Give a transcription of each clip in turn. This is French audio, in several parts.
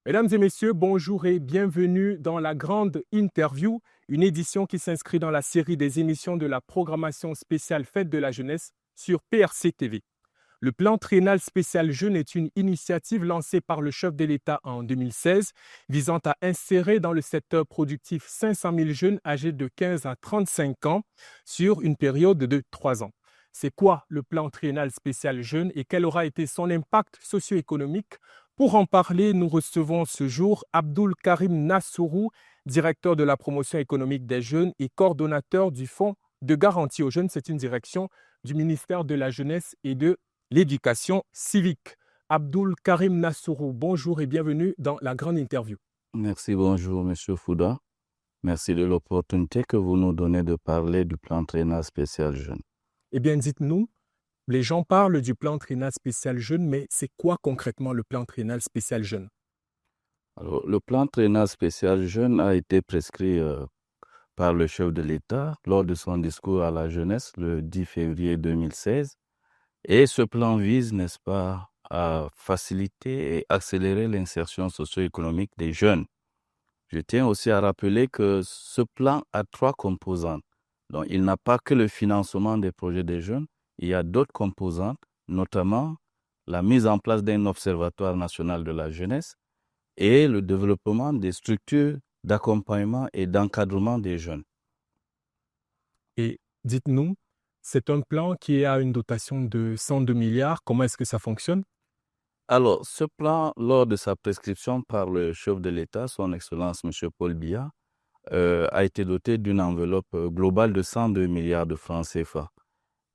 Mesdames et messieurs, bonjour et bienvenue dans la grande interview, une édition qui s'inscrit dans la série des émissions de la programmation spéciale Fête de la jeunesse sur PRC TV. Le plan triennal spécial Jeunes est une initiative lancée par le chef de l'État en 2016 visant à insérer dans le secteur productif 500 000 jeunes âgés de 15 à 35 ans sur une période de 3 ans. C'est quoi le plan triennal spécial Jeunes et quel aura été son impact socio-économique? Pour en parler, nous recevons ce jour Abdul Karim Nassourou, directeur de la promotion économique des jeunes et coordonnateur du Fonds de garantie aux jeunes. C'est une direction du ministère de la Jeunesse et de l'Éducation civique. Abdul Karim Nassourou, bonjour et bienvenue dans la grande interview. Merci, bonjour, Monsieur Fouda. Merci de l'opportunité que vous nous donnez de parler du plan triennal spécial jeune. Eh bien, dites-nous, les gens parlent du plan triennal spécial jeune, mais c'est quoi concrètement le plan triennal spécial jeune? Alors, le plan triennal spécial jeune a été prescrit par le chef de l'État lors de son discours à la jeunesse le 10 février 2016. Et ce plan vise, n'est-ce pas, à faciliter et accélérer l'insertion socio-économique des jeunes. Je tiens aussi à rappeler que ce plan a 3 composantes. Donc, il n'a pas que le financement des projets des jeunes, il y a d'autres composantes, notamment la mise en place d'un observatoire national de la jeunesse et le développement des structures d'accompagnement et d'encadrement des jeunes. Et dites-nous, c'est un plan qui a une dotation de 102 milliards. Comment est-ce que ça fonctionne? Alors, ce plan, lors de sa prescription par le chef de l'État, son Excellence M. Paul Biya, a été doté d'une enveloppe globale de 102 milliards de francs CFA.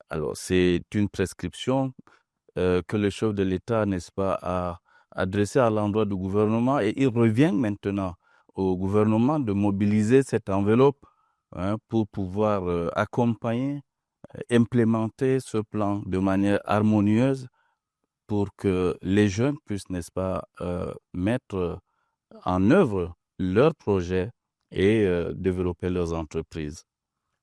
Alors, c'est une prescription que le chef de l'État, n'est-ce pas, a adressée à l'endroit du gouvernement et il revient maintenant au gouvernement de mobiliser cette enveloppe pour pouvoir accompagner, implémenter ce plan de manière harmonieuse pour que les jeunes puissent, n'est-ce pas, mettre en œuvre leurs projets et développer leurs entreprises.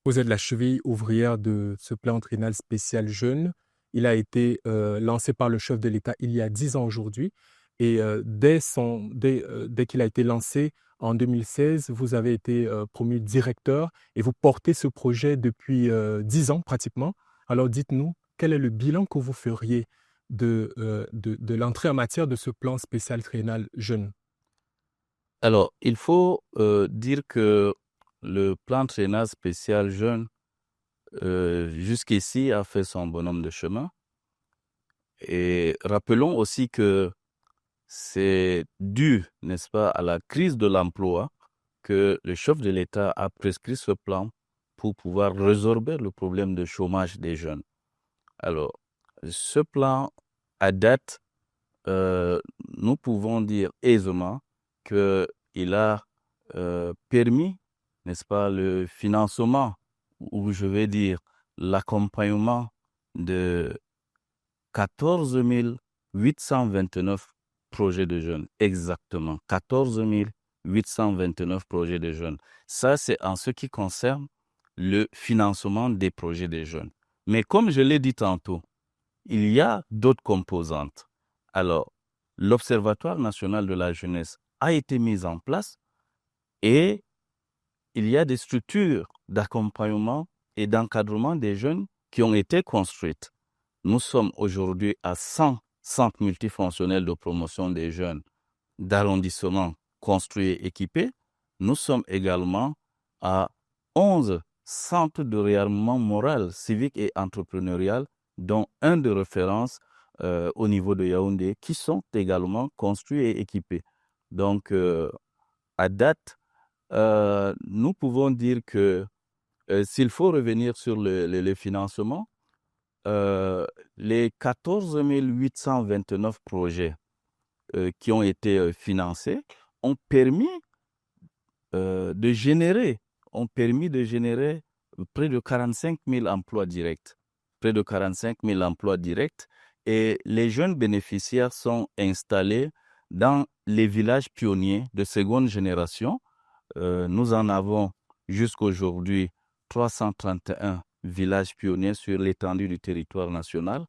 Vous êtes la cheville ouvrière de ce plan triennal spécial jeune. Il a été lancé par le chef de l'État il y a 10 ans aujourd'hui. Et dès qu'il a été lancé en 2016, vous avez été promu directeur et vous portez ce projet depuis 10 ans pratiquement. Alors dites-nous, quel est le bilan que vous feriez de l'entrée en matière de ce plan spécial triennal jeune? Alors, il faut dire que le plan triennal spécial jeune, jusqu'ici, a fait son bonhomme de chemin. Et rappelons aussi que c'est dû, n'est-ce pas, à la crise de l'emploi que le chef de l'État a prescrit ce plan pour pouvoir résorber le problème de chômage des jeunes. Alors, ce plan, à date, nous pouvons dire aisément qu'il a permis, n'est-ce pas, le financement, ou je vais dire l'accompagnement de 14 829 projets de jeunes. Exactement, 14 829 projets de jeunes. Ça, c'est en ce qui concerne le financement des projets des jeunes. Mais comme je l'ai dit tantôt, il y a d'autres composantes. Alors, l'Observatoire national de la jeunesse a été mis en place et il y a des structures d'accompagnement et d'encadrement des jeunes qui ont été construites. Nous sommes aujourd'hui à 100 centres multifonctionnels de promotion des jeunes d'arrondissement construits et équipés. Nous sommes également à 11 centres de réarmement moral, civique et entrepreneurial, dont un de référence au niveau de Yaoundé, qui sont également construits et équipés. Donc, à date, nous pouvons dire que s'il faut revenir sur le financement, les 14 829 projets qui ont été financés ont permis de générer près de 45 000 emplois directs. Près de 45 000 emplois directs. Et les jeunes bénéficiaires sont installés dans les villages pionniers de seconde génération. Nous en avons jusqu'aujourd'hui 331 villages pionniers sur l'étendue du territoire national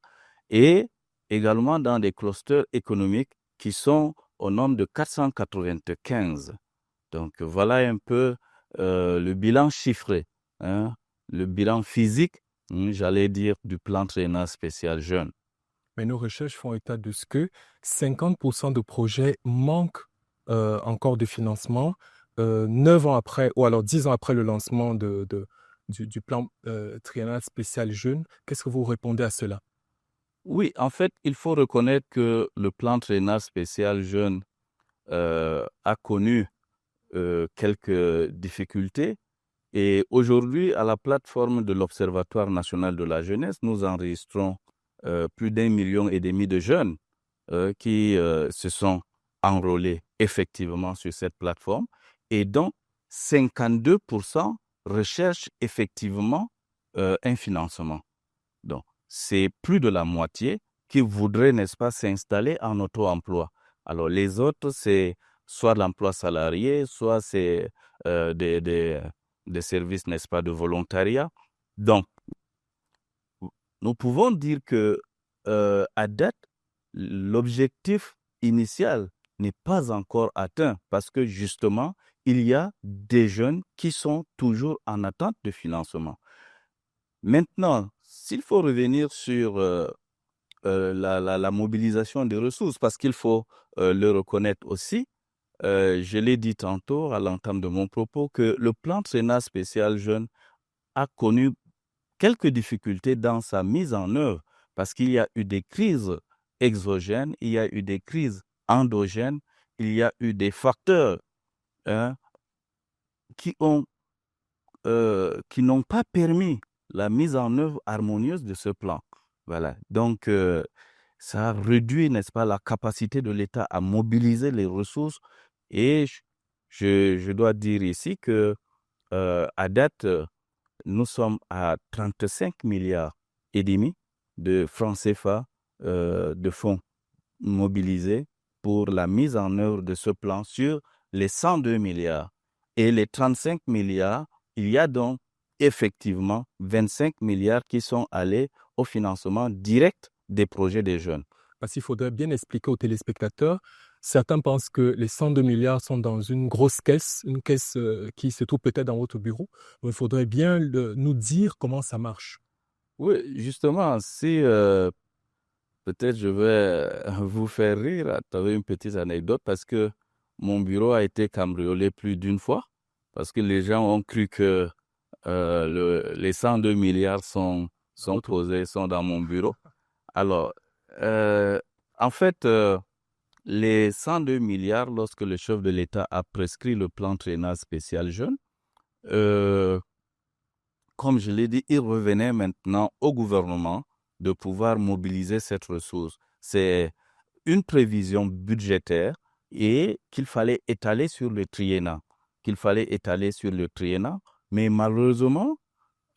et également dans des clusters économiques qui sont au nombre de 495. Donc, voilà un peu le bilan chiffré, hein, le bilan physique, j'allais dire, du plan triennal spécial jeune. Mais nos recherches font état de ce que 50% de projets manquent encore de financement 9 ans après, ou alors 10 ans après le lancement du plan triennal spécial jeune. Qu'est-ce que vous répondez à cela? Oui, en fait, il faut reconnaître que le plan triennal spécial jeune a connu quelques difficultés. Et aujourd'hui, à la plateforme de l'Observatoire national de la jeunesse, nous enregistrons plus d'1,5 million de jeunes qui se sont enrôlés effectivement sur cette plateforme et dont 52% recherchent effectivement un financement. Donc, c'est plus de la moitié qui voudraient, n'est-ce pas, s'installer en auto-emploi. Alors, les autres, c'est soit l'emploi salarié, soit c'est des services, n'est-ce pas, de volontariat. Donc, nous pouvons dire que à date, l'objectif initial n'est pas encore atteint parce que justement, il y a des jeunes qui sont toujours en attente de financement. Maintenant, s'il faut revenir sur la mobilisation des ressources, parce qu'il faut le reconnaître aussi, je l'ai dit tantôt à l'entame de mon propos, que le plan triennal spécial jeune a connu quelques difficultés dans sa mise en œuvre, parce qu'il y a eu des crises exogènes, il y a eu des crises endogènes, il y a eu des facteurs hein, qui n'ont pas permis la mise en œuvre harmonieuse de ce plan. Voilà. Donc, ça a réduit, n'est-ce pas, la capacité de l'État à mobiliser les ressources. Et je dois dire ici que, à date, nous sommes à 35 milliards et demi de francs CFA de fonds mobilisés pour la mise en œuvre de ce plan sur les 102 milliards. Et les 35 milliards, il y a donc effectivement 25 milliards qui sont allés au financement direct des projets des jeunes. Parce qu'il faudrait bien expliquer aux téléspectateurs. Certains pensent que les 102 milliards sont dans une grosse caisse, une caisse qui se trouve peut-être dans votre bureau. Donc, il faudrait bien nous dire comment ça marche. Oui, justement, si peut-être je vais vous faire rire à travers une petite anecdote parce que mon bureau a été cambriolé plus d'une fois parce que les gens ont cru que les 102 milliards sont posés, sont dans mon bureau. Alors, en fait, les 102 milliards, lorsque le chef de l'État a prescrit le plan triennal spécial jeune, comme je l'ai dit, il revenait maintenant au gouvernement de pouvoir mobiliser cette ressource. C'est une prévision budgétaire et qu'il fallait étaler sur le triennat. Mais malheureusement,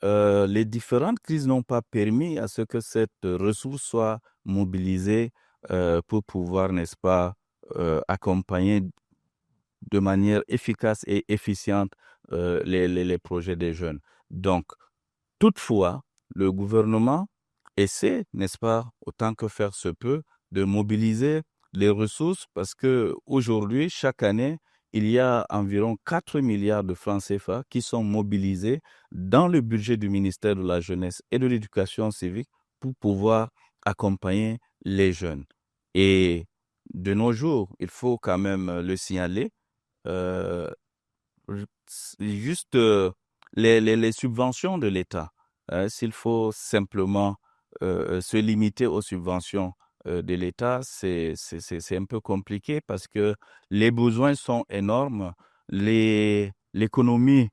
les différentes crises n'ont pas permis à ce que cette ressource soit mobilisée pour pouvoir, n'est-ce pas, accompagner de manière efficace et efficiente les projets des jeunes. Donc, toutefois, le gouvernement essaie, n'est-ce pas, autant que faire se peut, de mobiliser les ressources parce que aujourd'hui, chaque année, il y a environ 4 milliards de francs CFA qui sont mobilisés dans le budget du ministère de la Jeunesse et de l'Éducation civique pour pouvoir accompagner les jeunes. Et de nos jours, il faut quand même le signaler, euh, juste les subventions de l'État. S'il faut simplement se limiter aux subventions de l'État, c'est un peu compliqué parce que les besoins sont énormes. L'économie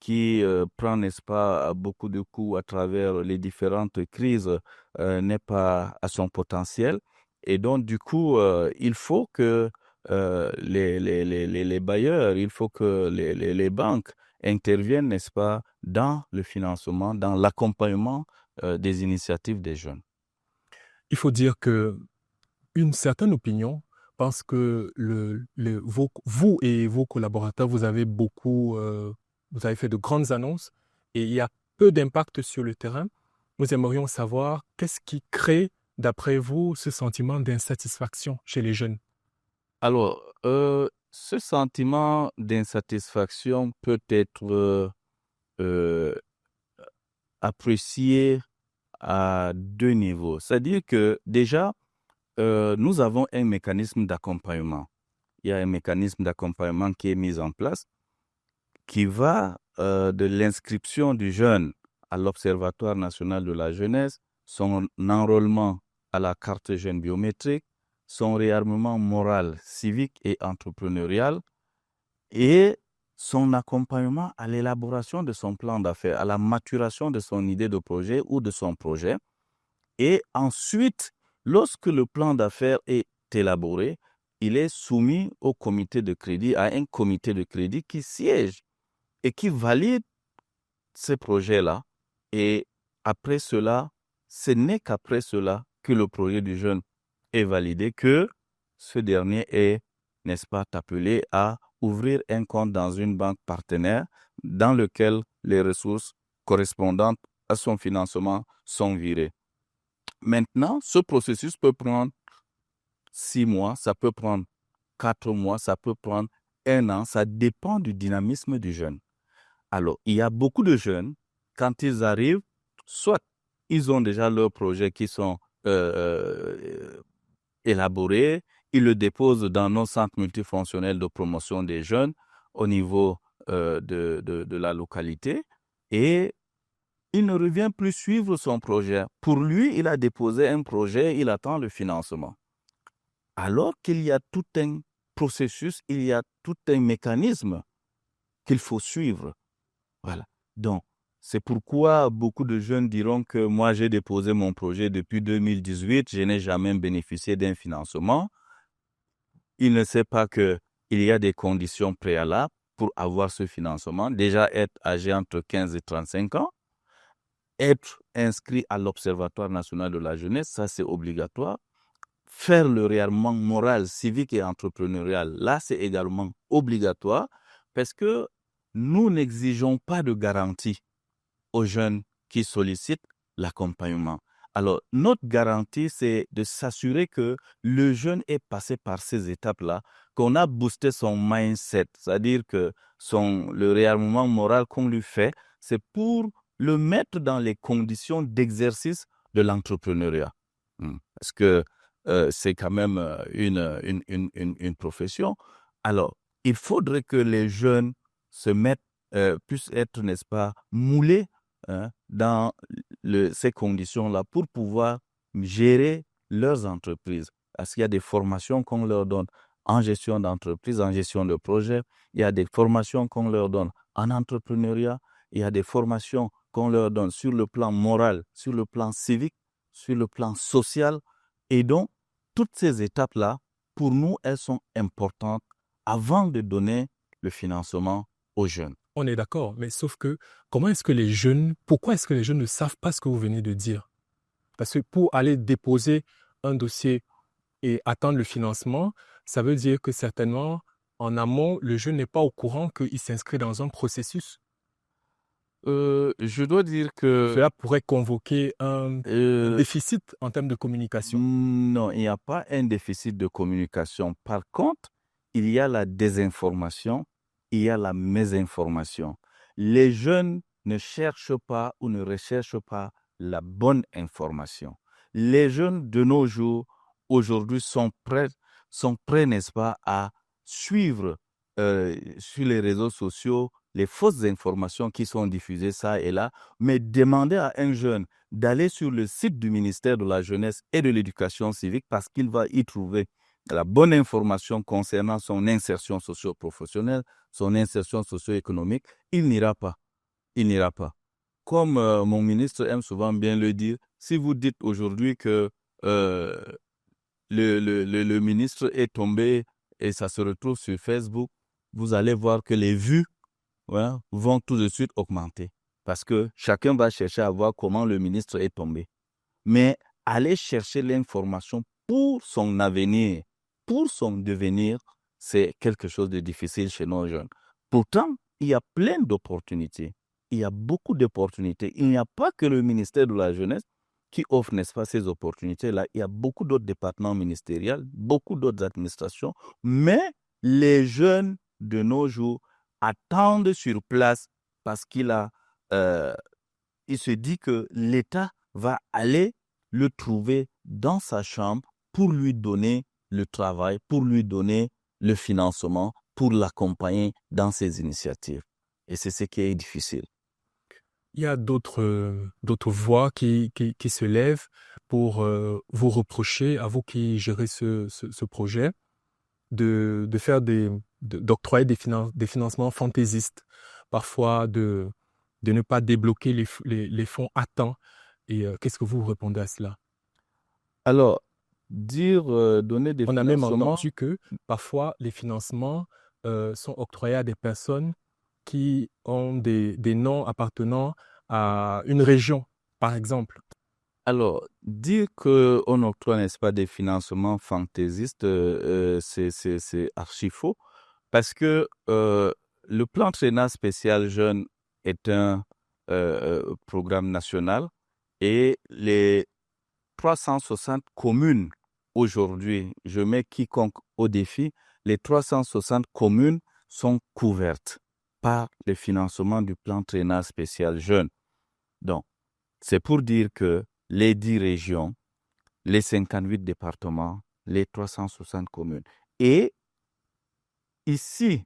qui prend, n'est-ce pas, beaucoup de coups à travers les différentes crises n'est pas à son potentiel. Et donc, du coup, il faut que les bailleurs, il faut que les banques interviennent, n'est-ce pas, dans le financement, dans l'accompagnement des initiatives des jeunes. Il faut dire que une certaine opinion pense que vous et vos collaborateurs, vous avez fait de grandes annonces et il y a peu d'impact sur le terrain. Nous aimerions savoir qu'est-ce qui crée d'après vous, ce sentiment d'insatisfaction chez les jeunes? Alors, ce sentiment d'insatisfaction peut être euh, apprécié à deux niveaux. C'est-à-dire que déjà, nous avons un mécanisme d'accompagnement. Il y a un mécanisme d'accompagnement qui est mis en place qui va de l'inscription du jeune à l'Observatoire national de la jeunesse, son enrôlement à la carte jeune biométrique, son réarmement moral, civique et entrepreneurial et son accompagnement à l'élaboration de son plan d'affaires, à la maturation de son idée de projet ou de son projet. Et ensuite, lorsque le plan d'affaires est élaboré, il est soumis au comité de crédit, à un comité de crédit qui siège et qui valide ces projets-là. Et après cela, ce n'est qu'après cela que le projet du jeune est validé, que ce dernier est, n'est-ce pas, appelé à ouvrir un compte dans une banque partenaire dans lequel les ressources correspondantes à son financement sont virées. Maintenant, ce processus peut prendre 6 mois, ça peut prendre 4 mois, ça peut prendre 1 an, ça dépend du dynamisme du jeune. Alors, il y a beaucoup de jeunes, quand ils arrivent, soit ils ont déjà leurs projets qui sont élaborés, ils le déposent dans nos centres multifonctionnels de promotion des jeunes au niveau de la localité et il ne revient plus suivre son projet. Pour lui, il a déposé un projet, il attend le financement. Alors qu'il y a tout un processus, il y a tout un mécanisme qu'il faut suivre. Voilà. Donc, c'est pourquoi beaucoup de jeunes diront que moi, j'ai déposé mon projet depuis 2018, je n'ai jamais bénéficié d'un financement. Il ne sait pas qu'il y a des conditions préalables pour avoir ce financement. Déjà, être âgé entre 15 et 35 ans, être inscrit à l'Observatoire national de la jeunesse, ça c'est obligatoire. Faire le réarmement moral, civique et entrepreneurial, là c'est également obligatoire parce que nous n'exigeons pas de garantie aux jeunes qui sollicitent l'accompagnement. Alors, notre garantie, c'est de s'assurer que le jeune est passé par ces étapes-là, qu'on a boosté son mindset, c'est-à-dire que le réarmement moral qu'on lui fait, c'est pour le mettre dans les conditions d'exercice de l'entrepreneuriat. Parce que c'est quand même une profession. Alors, il faudrait que les jeunes puissent être, n'est-ce pas, moulés dans ces conditions-là pour pouvoir gérer leurs entreprises. Parce qu'il y a des formations qu'on leur donne en gestion d'entreprise, en gestion de projet. Il y a des formations qu'on leur donne en entrepreneuriat. Il y a des formations qu'on leur donne sur le plan moral, sur le plan civique, sur le plan social. Et donc, toutes ces étapes-là, pour nous, elles sont importantes avant de donner le financement aux jeunes. On est d'accord, mais sauf que pourquoi est-ce que les jeunes ne savent pas ce que vous venez de dire? Parce que pour aller déposer un dossier et attendre le financement, ça veut dire que certainement, en amont, le jeune n'est pas au courant qu'il s'inscrit dans un processus. Je dois dire que Cela pourrait convoquer un déficit en termes de communication. non, il n'y a pas un déficit de communication. Par contre, il y a la désinformation, il y a la mésinformation. Les jeunes ne cherchent pas ou ne recherchent pas la bonne information. Les jeunes de nos jours, aujourd'hui, sont prêts, n'est-ce pas, à suivre sur les réseaux sociaux les fausses informations qui sont diffusées ça et là, mais demander à un jeune d'aller sur le site du ministère de la Jeunesse et de l'Éducation civique parce qu'il va y trouver la bonne information concernant son insertion socio-professionnelle, son insertion socio-économique, il n'ira pas. Il n'ira pas. Comme mon ministre aime souvent bien le dire, si vous dites aujourd'hui que le ministre est tombé et ça se retrouve sur Facebook, vous allez voir que les vues vont tout de suite augmenter. Parce que chacun va chercher à voir comment le ministre est tombé. Mais aller chercher l'information pour son avenir, pour son devenir, c'est quelque chose de difficile chez nos jeunes. Pourtant, il y a plein d'opportunités. Il y a beaucoup d'opportunités. Il n'y a pas que le ministère de la Jeunesse qui offre, n'est-ce pas, ces opportunités-là. Il y a beaucoup d'autres départements ministériels, beaucoup d'autres administrations, mais les jeunes de nos jours attendent sur place parce il se dit que l'État va aller le trouver dans sa chambre pour lui donner le travail, pour lui donner le financement, pour l'accompagner dans ses initiatives. Et c'est ce qui est difficile. Il y a d'autres voix qui se lèvent pour vous reprocher, à vous qui gérez ce projet, d'octroyer des financements fantaisistes, parfois de ne pas débloquer les fonds à temps. Et qu'est-ce que vous répondez à cela? Alors, donner des On a même financements, entendu que parfois les financements sont octroyés à des personnes qui ont des noms appartenant à une région, par exemple. alors, dire qu'on octroie, n'est-ce pas, des financements fantaisistes, c'est archi faux, parce que le plan Triennal spécial jeune est un programme national et les 360 communes aujourd'hui, je mets quiconque au défi, les 360 communes sont couvertes par le financement du plan Triennal spécial jeune. Donc, c'est pour dire que les 10 régions, les 58 départements, les 360 communes. Et ici,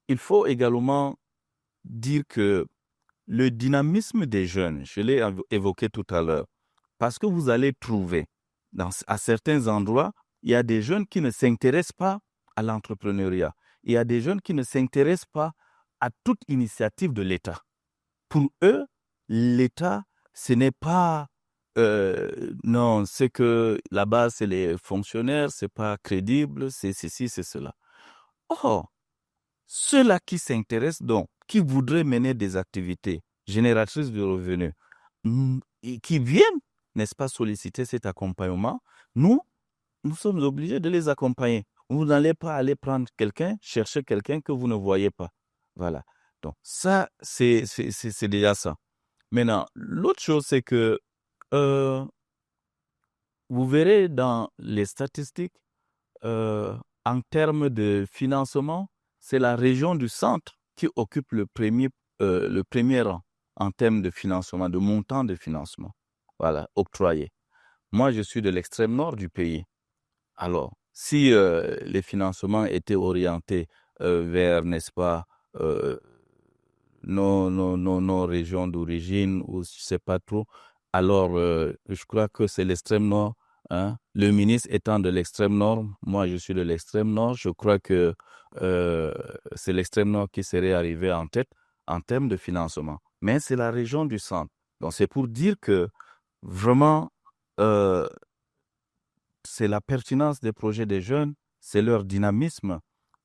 il faut également dire que le dynamisme des jeunes, je l'ai évoqué tout à l'heure, parce que vous allez trouver, à certains endroits, il y a des jeunes qui ne s'intéressent pas à l'entrepreneuriat. Il y a des jeunes qui ne s'intéressent pas à toute initiative de l'État. Pour eux, l'État, ce n'est pas... non, c'est que là-bas, c'est les fonctionnaires, c'est pas crédible, c'est ceci, c'est cela. Or, ceux-là qui s'intéressent donc, qui voudraient mener des activités génératrices de revenus, et qui viennent, n'est-ce pas, solliciter cet accompagnement, nous sommes obligés de les accompagner. Vous n'allez pas aller prendre quelqu'un, chercher quelqu'un que vous ne voyez pas. Voilà. Donc, ça, c'est déjà ça. Maintenant, l'autre chose, c'est que vous verrez dans les statistiques, en termes de financement, c'est la région du centre qui occupe le premier rang en termes de financement, de montant de financement, voilà, octroyé. Moi, je suis de l'extrême nord du pays. Alors, si les financements étaient orientés vers, n'est-ce pas, nos régions d'origine, ou je ne sais pas trop, alors je crois que c'est l'extrême nord. Hein. Le ministre étant de l'extrême nord, moi je suis de l'extrême nord, je crois que c'est l'extrême nord qui serait arrivé en tête en termes de financement. Mais c'est la région du centre. Donc c'est pour dire que vraiment, c'est la pertinence des projets des jeunes, c'est leur dynamisme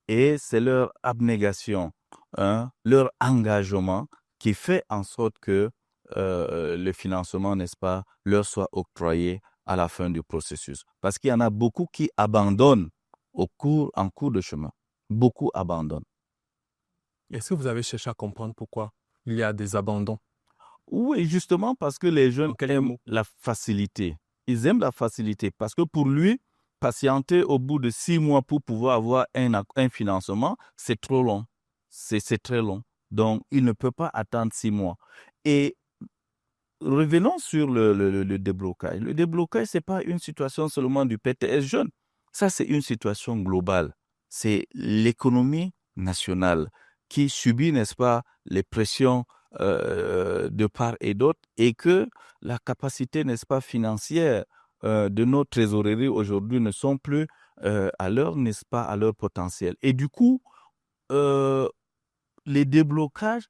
et c'est leur abnégation, hein, leur engagement qui fait en sorte que le financement, n'est-ce pas, leur soit octroyé à la fin du processus. Parce qu'il y en a beaucoup qui abandonnent en cours de chemin. Beaucoup abandonnent. Est-ce que vous avez cherché à comprendre pourquoi il y a des abandons? Oui, justement parce que les jeunes aiment la facilité. Ils aiment la facilité parce que pour lui, patienter au bout de 6 mois pour pouvoir avoir un financement, c'est trop long. C'est très long. Donc, il ne peut pas attendre 6 mois. Et revenons sur le déblocage. Le déblocage, ce n'est pas une situation seulement du PTS jeune. Ça, c'est une situation globale. C'est l'économie nationale qui subit, n'est-ce pas, les pressions de part et d'autre, et que la capacité, n'est-ce pas, financière de nos trésoreries aujourd'hui ne sont plus à leur, n'est-ce pas, à leur potentiel. Et du coup, les déblocages,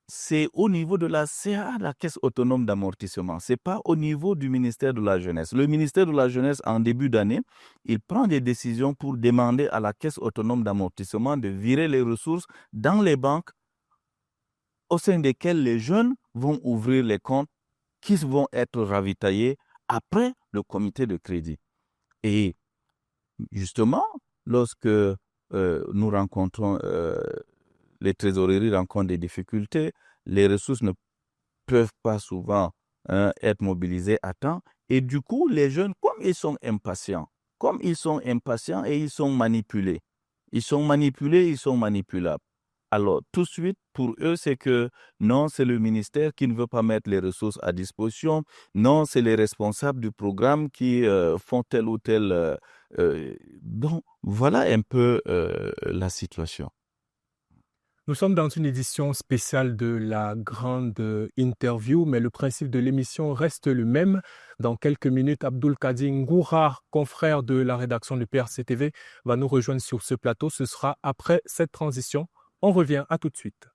c'est au niveau de la CA, la Caisse autonome d'amortissement. Ce n'est pas au niveau du ministère de la Jeunesse. Le ministère de la Jeunesse, en début d'année, il prend des décisions pour demander à la Caisse autonome d'amortissement de virer les ressources dans les banques au sein desquelles les jeunes vont ouvrir les comptes qui vont être ravitaillés après le comité de crédit. Et justement, lorsque nous rencontrons, les trésoreries rencontrent des difficultés, les ressources ne peuvent pas souvent être mobilisés à temps. Et du coup, les jeunes, comme ils sont impatients et ils sont manipulés, ils sont manipulables. Alors, tout de suite, pour eux, c'est que non, c'est le ministère qui ne veut pas mettre les ressources à disposition. Non, c'est les responsables du programme qui font tel ou tel. Donc, voilà un peu la situation. Nous sommes dans une édition spéciale de la grande interview, mais le principe de l'émission reste le même. Dans quelques minutes, Abdul Kadir Ngoura, confrère de la rédaction du PRC-TV, va nous rejoindre sur ce plateau. Ce sera après cette transition. On revient, à tout de suite.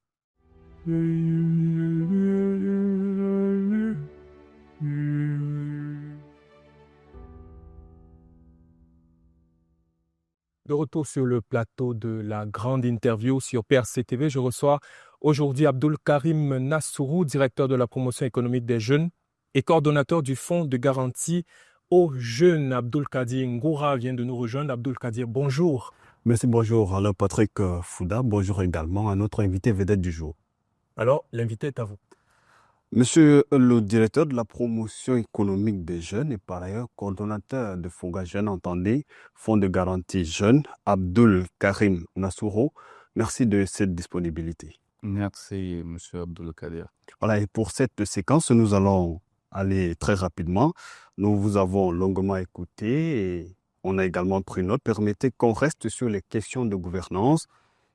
De retour sur le plateau de la grande interview sur PRC-TV, je reçois aujourd'hui Abdul Karim Nassourou, directeur de la promotion économique des jeunes et coordonnateur du fonds de garantie aux jeunes. Abdul Kadir Ngoura vient de nous rejoindre. Abdul Kadir, bonjour. Merci, bonjour. Alors, Patrick Fouda, bonjour également à notre invité vedette du jour. Alors, l'invité est à vous. Monsieur le directeur de la promotion économique des jeunes et par ailleurs coordonnateur de Fonga Jeunes, entendez, Fonds de garantie jeunes, Abdul Karim Nassourou, merci de cette disponibilité. Merci, monsieur Abdul Kadir. Voilà, et pour cette séquence, nous allons aller très rapidement. Nous vous avons longuement écouté et on a également pris note. Permettez qu'on reste sur les questions de gouvernance.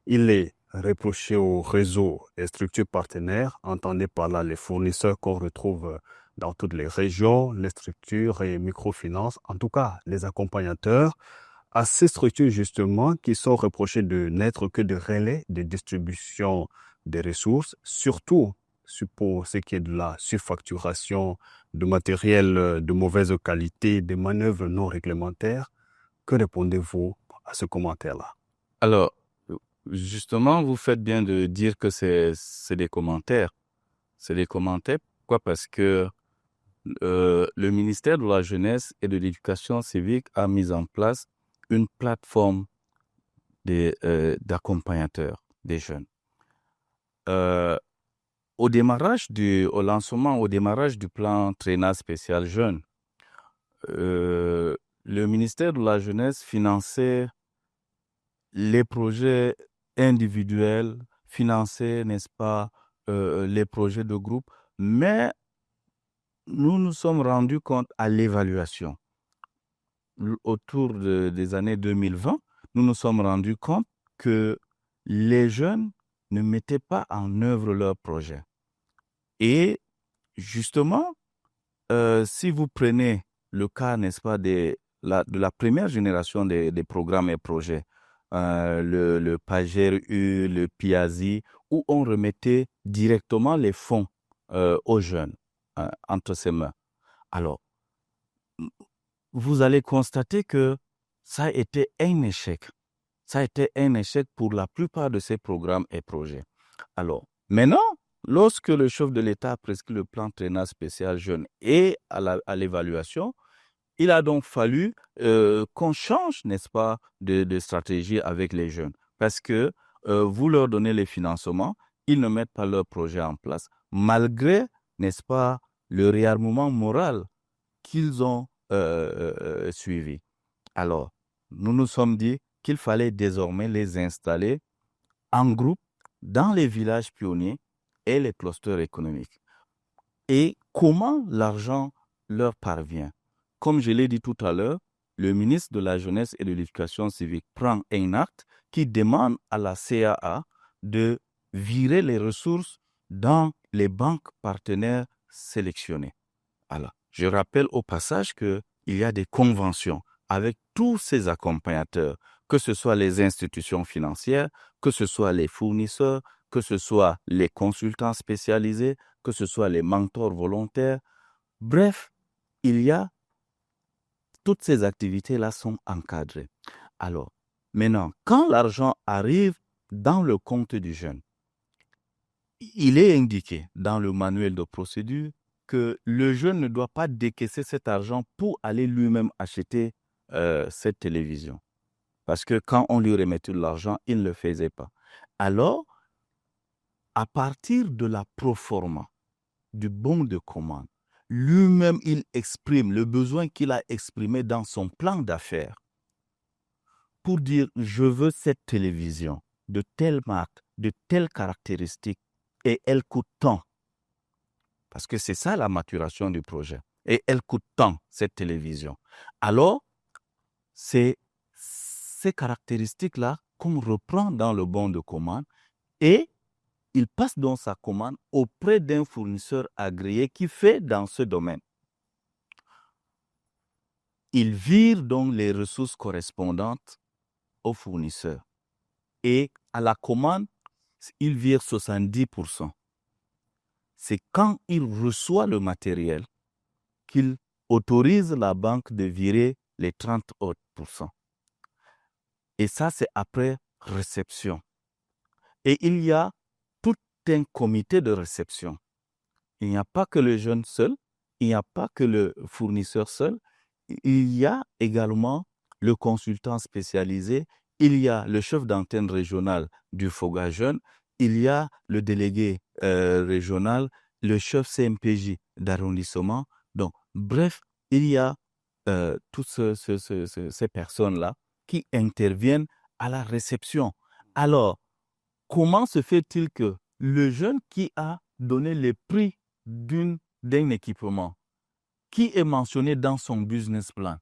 Il est reproché au réseau et structures partenaires, entendez par là les fournisseurs qu'on retrouve dans toutes les régions, les structures et microfinances, en tout cas les accompagnateurs, à ces structures justement qui sont reprochées de n'être que des relais de distribution des ressources, surtout pour ce qui est de la surfacturation, de matériel de mauvaise qualité, des manœuvres non réglementaires. Que répondez-vous à ce commentaire-là? Alors, justement, vous faites bien de dire que c'est des commentaires. C'est des commentaires. Pourquoi? Parce que le ministère de la Jeunesse et de l'Éducation civique a mis en place une plateforme d'accompagnateurs des jeunes. Au démarrage du plan Tréna spécial jeunes, le ministère de la Jeunesse finançait les projets individuels, finançait, n'est-ce pas, les projets de groupe, mais nous nous sommes rendus compte à l'évaluation. Autour des années 2020, nous nous sommes rendus compte que les jeunes ne mettaient pas en œuvre leurs projets. Et justement, si vous prenez le cas, n'est-ce pas, de la première génération des programmes et projets, le PAGER-U, le PIAZI, où on remettait directement les fonds aux jeunes entre ses mains. Alors, vous allez constater que ça a été un échec. Ça a été un échec pour la plupart de ces programmes et projets. Alors, maintenant, lorsque le chef de l'État a prescrit le plan Tréna spécial jeunes et à l'évaluation, il a donc fallu qu'on change, n'est-ce pas, de stratégie avec les jeunes. Parce que vous leur donnez les financements, ils ne mettent pas leur projet en place, malgré, n'est-ce pas, le réarmement moral qu'ils ont suivi. Alors, nous nous sommes dit qu'il fallait désormais les installer en groupe dans les villages pionniers et les clusters économiques. Et comment l'argent leur parvient? Comme je l'ai dit tout à l'heure, le ministre de la Jeunesse et de l'Éducation civique prend un acte qui demande à la CAA de virer les ressources dans les banques partenaires sélectionnées. Alors, je rappelle au passage qu'il y a des conventions avec tous ces accompagnateurs, que ce soit les institutions financières, que ce soit les fournisseurs, que ce soit les consultants spécialisés, que ce soit les mentors volontaires. Bref, toutes ces activités-là sont encadrées. Alors, maintenant, quand l'argent arrive dans le compte du jeune, il est indiqué dans le manuel de procédure que le jeune ne doit pas décaisser cet argent pour aller lui-même acheter cette télévision. Parce que quand on lui remettait de l'argent, il ne le faisait pas. Alors, à partir de la proforma, du bon de commande, lui-même, il exprime le besoin qu'il a exprimé dans son plan d'affaires pour dire, je veux cette télévision de telle marque, de telles caractéristiques, et elle coûte tant. Parce que c'est ça la maturation du projet. Et elle coûte tant, cette télévision. Alors, c'est ces caractéristiques-là qu'on reprend dans le bon de commande et il passe donc sa commande auprès d'un fournisseur agréé qui fait dans ce domaine. Il vire donc les ressources correspondantes au fournisseur. Et à la commande, il vire 70%. C'est quand il reçoit le matériel qu'il autorise la banque de virer les 30 autres %. Et ça, c'est après réception. Et il y a tout un comité de réception. Il n'y a pas que le jeune seul, il n'y a pas que le fournisseur seul, il y a également le consultant spécialisé, il y a le chef d'antenne régionale du FOGA Jeune, il y a le délégué régional, le chef CMPJ d'arrondissement. Donc, bref, il y a toutes ces personnes-là qui interviennent à la réception. Alors, comment se fait-il que le jeune qui a donné le prix d'un équipement, qui est mentionné dans son business plan,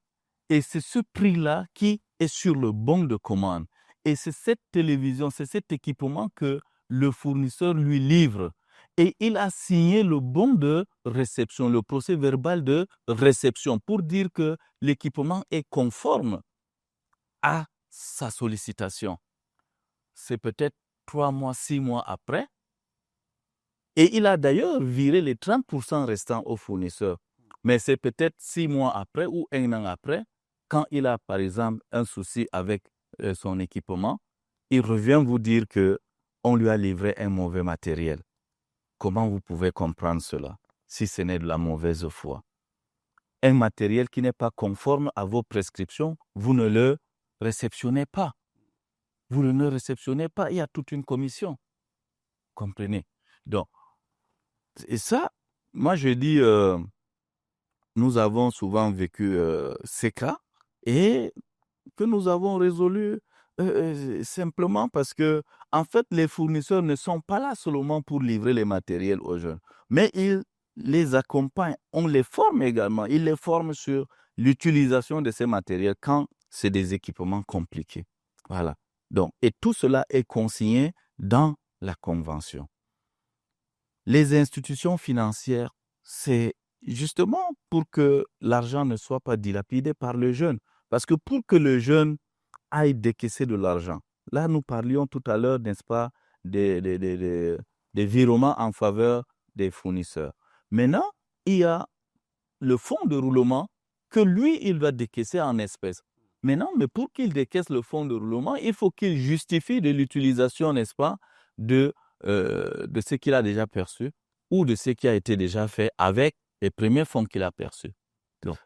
et c'est ce prix-là qui est sur le bon de commande, et c'est cette télévision, c'est cet équipement que le fournisseur lui livre, et il a signé le bon de réception, le procès verbal de réception, pour dire que l'équipement est conforme à sa sollicitation. C'est peut-être 3 mois, 6 mois après. Et il a d'ailleurs viré les 30% restants au fournisseur. Mais c'est peut-être 6 mois après ou 1 an après, quand il a par exemple un souci avec son équipement, il revient vous dire qu'on lui a livré un mauvais matériel. Comment vous pouvez comprendre cela si ce n'est de la mauvaise foi? Un matériel qui n'est pas conforme à vos prescriptions, vous ne le réceptionnez pas. Vous ne le réceptionnez pas, il y a toute une commission. Comprenez? Donc, et ça, moi je dis, nous avons souvent vécu ces cas et que nous avons résolu simplement parce que, en fait, les fournisseurs ne sont pas là seulement pour livrer les matériels aux jeunes, mais ils les accompagnent, on les forme également, ils les forment sur l'utilisation de ces matériels quand c'est des équipements compliqués. Voilà. Donc, et tout cela est consigné dans la convention. Les institutions financières, c'est justement pour que l'argent ne soit pas dilapidé par le jeune. Parce que pour que le jeune aille décaisser de l'argent, là nous parlions tout à l'heure, n'est-ce pas, des virements en faveur des fournisseurs. Maintenant, il y a le fonds de roulement que lui, il va décaisser en espèces. Maintenant, mais pour qu'il décaisse le fonds de roulement, il faut qu'il justifie de l'utilisation, n'est-ce pas, de ce qu'il a déjà perçu ou de ce qui a été déjà fait avec les premiers fonds qu'il a perçus.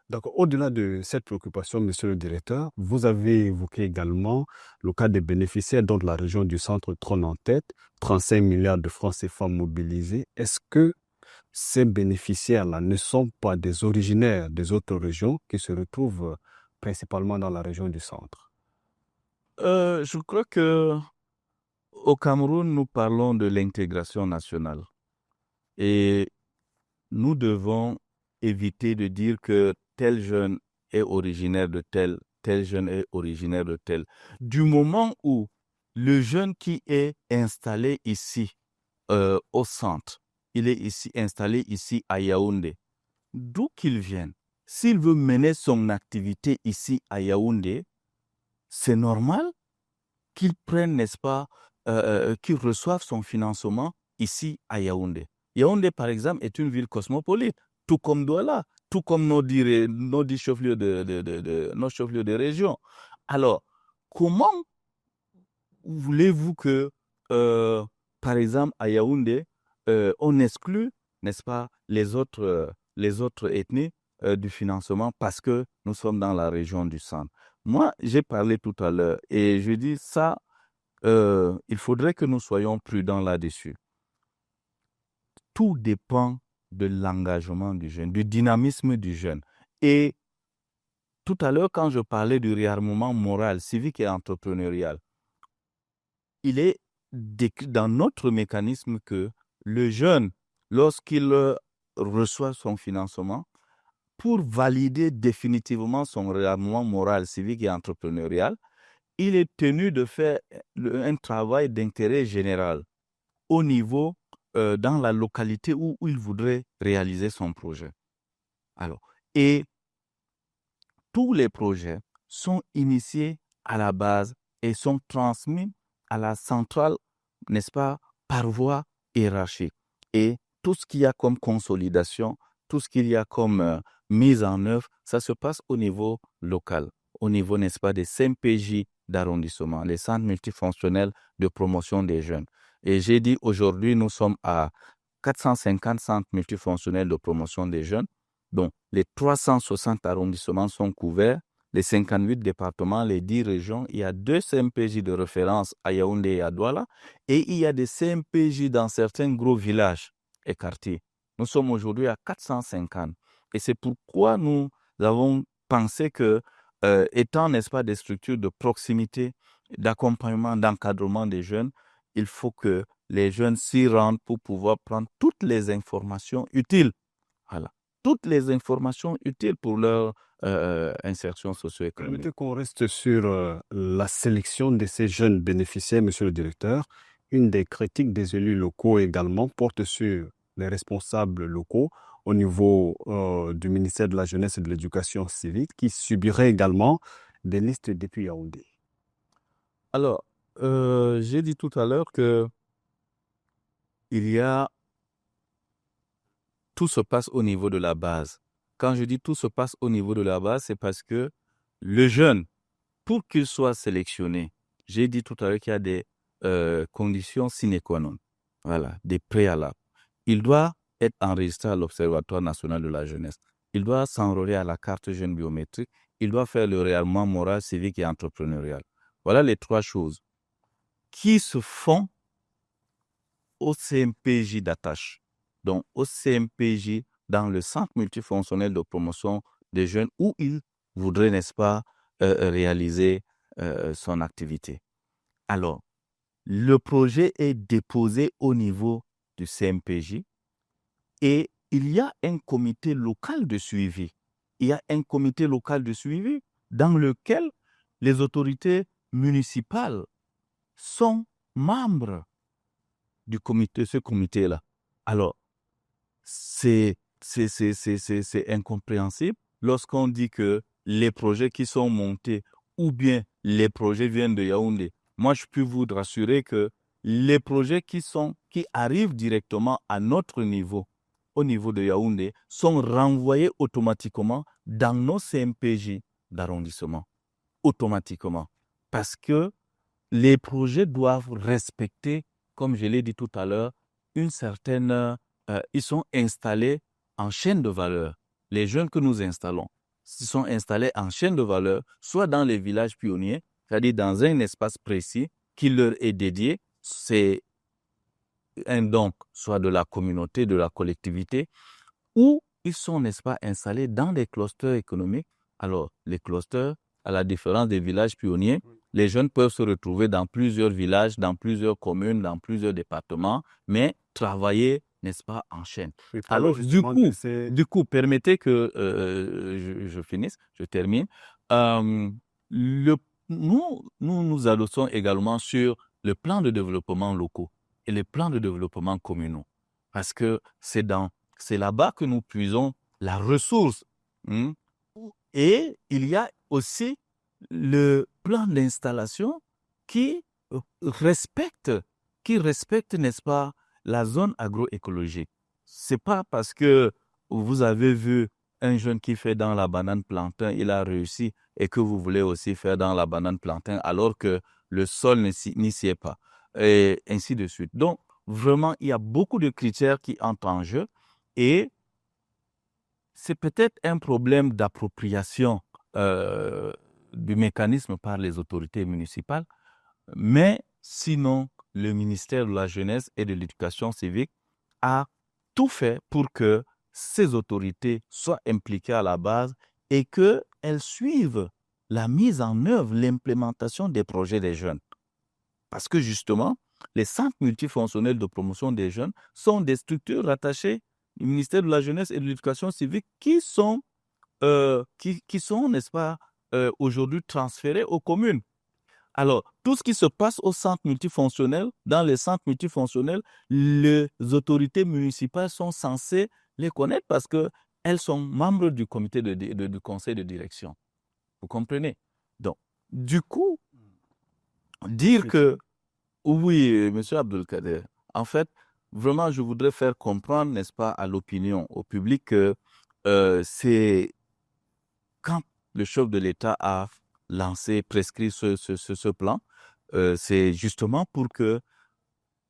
Donc, au-delà de cette préoccupation, monsieur le directeur, vous avez évoqué également le cas des bénéficiaires dont la région du centre trône en tête, 35 milliards de francs CFA mobilisés. Est-ce que ces bénéficiaires-là ne sont pas des originaires des autres régions qui se retrouvent principalement dans la région du centre? Je crois que au Cameroun, nous parlons de l'intégration nationale. Et nous devons éviter de dire que tel jeune est originaire de tel jeune est originaire de tel. Du moment où le jeune qui est installé ici, au centre, il est ici installé ici à Yaoundé, d'où qu'il vienne, s'il veut mener son activité ici à Yaoundé, c'est normal qu'il prenne, n'est-ce pas, qu'il reçoive son financement ici à Yaoundé. Yaoundé, par exemple, est une ville cosmopolite, tout comme Douala, tout comme nos dix chefs-lieux nos chefs-lieux de région. Alors, comment voulez-vous que, par exemple, à Yaoundé, on exclut, n'est-ce pas, les autres ethnies du financement parce que nous sommes dans la région du centre? Moi, j'ai parlé tout à l'heure et je dis ça, il faudrait que nous soyons prudents là-dessus. Tout dépend de l'engagement du jeune, du dynamisme du jeune. Et tout à l'heure, quand je parlais du réarmement moral, civique et entrepreneurial, il est décrit dans notre mécanisme que le jeune, lorsqu'il reçoit son financement, pour valider définitivement son réarmement moral, civique et entrepreneurial, il est tenu de faire un travail d'intérêt général au niveau, dans la localité où il voudrait réaliser son projet. Alors, et tous les projets sont initiés à la base et sont transmis à la centrale, n'est-ce pas, par voie hiérarchique. Et tout ce qu'il y a comme consolidation, tout ce qu'il y a comme mise en œuvre, ça se passe au niveau local, au niveau, n'est-ce pas, des CMPJ d'arrondissement, les centres multifonctionnels de promotion des jeunes. Et j'ai dit aujourd'hui, nous sommes à 450 centres multifonctionnels de promotion des jeunes. Donc, les 360 arrondissements sont couverts, les 58 départements, les 10 régions. Il y a 2 CMPJ de référence à Yaoundé et à Douala, et il y a des CMPJ dans certains gros villages et quartiers. Nous sommes aujourd'hui à 450. Et c'est pourquoi nous avons pensé que, étant, n'est-ce pas, des structures de proximité, d'accompagnement, d'encadrement des jeunes, il faut que les jeunes s'y rendent pour pouvoir prendre toutes les informations utiles. Voilà. Toutes les informations utiles pour leur insertion socio-économique. Permettez qu'on reste sur la sélection de ces jeunes bénéficiaires, monsieur le directeur. Une des critiques des élus locaux également porte sur les responsables locaux au niveau du ministère de la Jeunesse et de l'Éducation civique qui subiraient également des listes depuis Yaoundé. Alors, j'ai dit tout à l'heure que tout se passe au niveau de la base. Quand je dis tout se passe au niveau de la base, c'est parce que le jeune, pour qu'il soit sélectionné, j'ai dit tout à l'heure qu'il y a des conditions sine qua non, voilà, des préalables. Il doit être enregistré à l'Observatoire national de la jeunesse. Il doit s'enrôler à la carte jeune biométrique. Il doit faire le réarmement moral, civique et entrepreneurial. Voilà les 3 choses qui se font au CMPJ d'attache. Donc, au CMPJ, dans le centre multifonctionnel de promotion des jeunes, où il voudrait, n'est-ce pas, réaliser son activité. Alors, le projet est déposé au niveau du CMPJ et il y a un comité local de suivi. Il y a un comité local de suivi dans lequel les autorités municipales sont membres du comité, ce comité-là. Alors, c'est incompréhensible lorsqu'on dit que les projets qui sont montés ou bien les projets viennent de Yaoundé. Moi, je peux vous rassurer que les projets qui arrivent directement à notre niveau, au niveau de Yaoundé, sont renvoyés automatiquement dans nos CMPJ d'arrondissement. Automatiquement. Parce que les projets doivent respecter, comme je l'ai dit tout à l'heure, une certaine... ils sont installés en chaîne de valeur. Les jeunes que nous installons sont installés en chaîne de valeur, soit dans les villages pionniers, c'est-à-dire dans un espace précis qui leur est dédié. C'est un don, soit de la communauté, de la collectivité, ou ils sont, n'est-ce pas, installés dans des clusters économiques. Alors, les clusters, à la différence des villages pionniers, les jeunes peuvent se retrouver dans plusieurs villages, dans plusieurs communes, dans plusieurs départements, mais travailler, n'est-ce pas, en chaîne. Alors, du coup, permettez que je finisse, je termine. Nous adossons également sur le plan de développement locaux et les plans de développement communaux, parce que c'est là-bas que nous puisons la ressource. Et il y a aussi le plan d'installation qui respecte, n'est-ce pas, la zone agroécologique. C'est pas parce que vous avez vu un jeune qui fait dans la banane plantain, il a réussi, et que vous voulez aussi faire dans la banane plantain alors que le sol n'y s'y est pas, et ainsi de suite. Donc, vraiment, il y a beaucoup de critères qui entrent en jeu, et c'est peut-être un problème d'appropriation du mécanisme par les autorités municipales, mais sinon, le ministère de la Jeunesse et de l'Éducation civique a tout fait pour que ces autorités soient impliquées à la base et qu'elles suivent la mise en œuvre, l'implémentation des projets des jeunes. Parce que justement, les centres multifonctionnels de promotion des jeunes sont des structures rattachées au ministère de la Jeunesse et de l'Éducation civique qui sont, n'est-ce pas, aujourd'hui transférées aux communes. Alors, tout ce qui se passe au centre multifonctionnel, dans les centres multifonctionnels, les autorités municipales sont censées les connaître parce qu'elles sont membres du comité du conseil de direction. Vous comprenez? Donc, du coup, dire que, oui, M. Abdelkader, en fait, vraiment, je voudrais faire comprendre, n'est-ce pas, à l'opinion, au public, que c'est quand le chef de l'État a prescrit ce plan, c'est justement pour que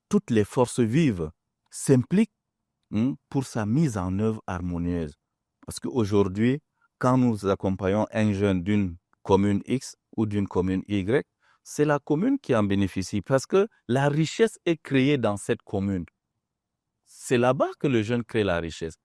toutes les forces vives s'impliquent pour sa mise en œuvre harmonieuse. Parce qu'aujourd'hui, quand nous accompagnons un jeune d'une commune X ou d'une commune Y, c'est la commune qui en bénéficie parce que la richesse est créée dans cette commune. C'est là-bas que le jeune crée la richesse.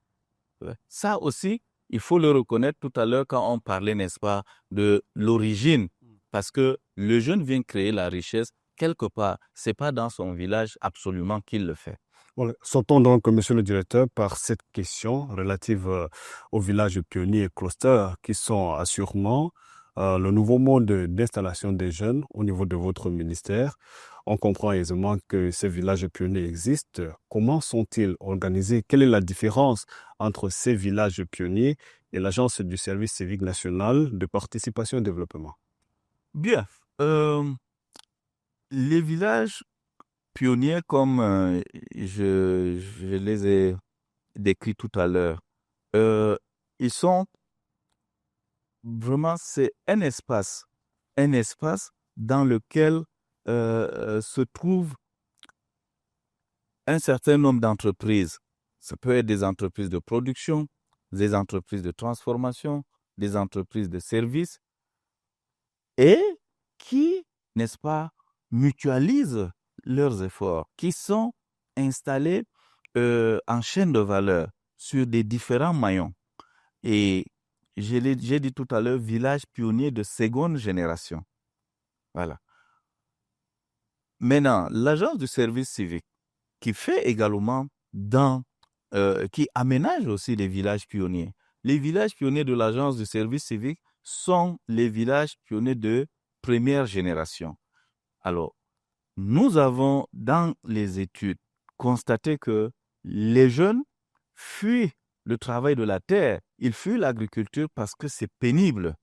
Ça aussi, il faut le reconnaître tout à l'heure quand on parlait, n'est-ce pas, de l'origine. Parce que le jeune vient créer la richesse quelque part. Ce n'est pas dans son village absolument qu'il le fait. Voilà. Sortons donc, monsieur le directeur, par cette question relative aux villages pionniers et clusters qui sont assurément le nouveau mode d'installation des jeunes au niveau de votre ministère. On comprend aisément que ces villages pionniers existent. Comment sont-ils organisés? Quelle est la différence entre ces villages pionniers et l'Agence du service civique national de participation au développement? Bien. Les villages pionniers, comme je les ai décrits tout à l'heure, ils sont vraiment, c'est un espace dans lequel se trouvent un certain nombre d'entreprises. Ça peut être des entreprises de production, des entreprises de transformation, des entreprises de services, et qui, n'est-ce pas, mutualisent leurs efforts, qui sont installés en chaîne de valeur sur des différents maillons. Et j'ai dit tout à l'heure, village pionnier de seconde génération. Voilà. Maintenant, l'agence du service civique, qui fait également qui aménage aussi les villages pionniers. Les villages pionniers de l'agence du service civique sont les villages pionniers de première génération. Alors, nous avons dans les études constaté que les jeunes fuient le travail de la terre, ils fuient l'agriculture parce que c'est pénible.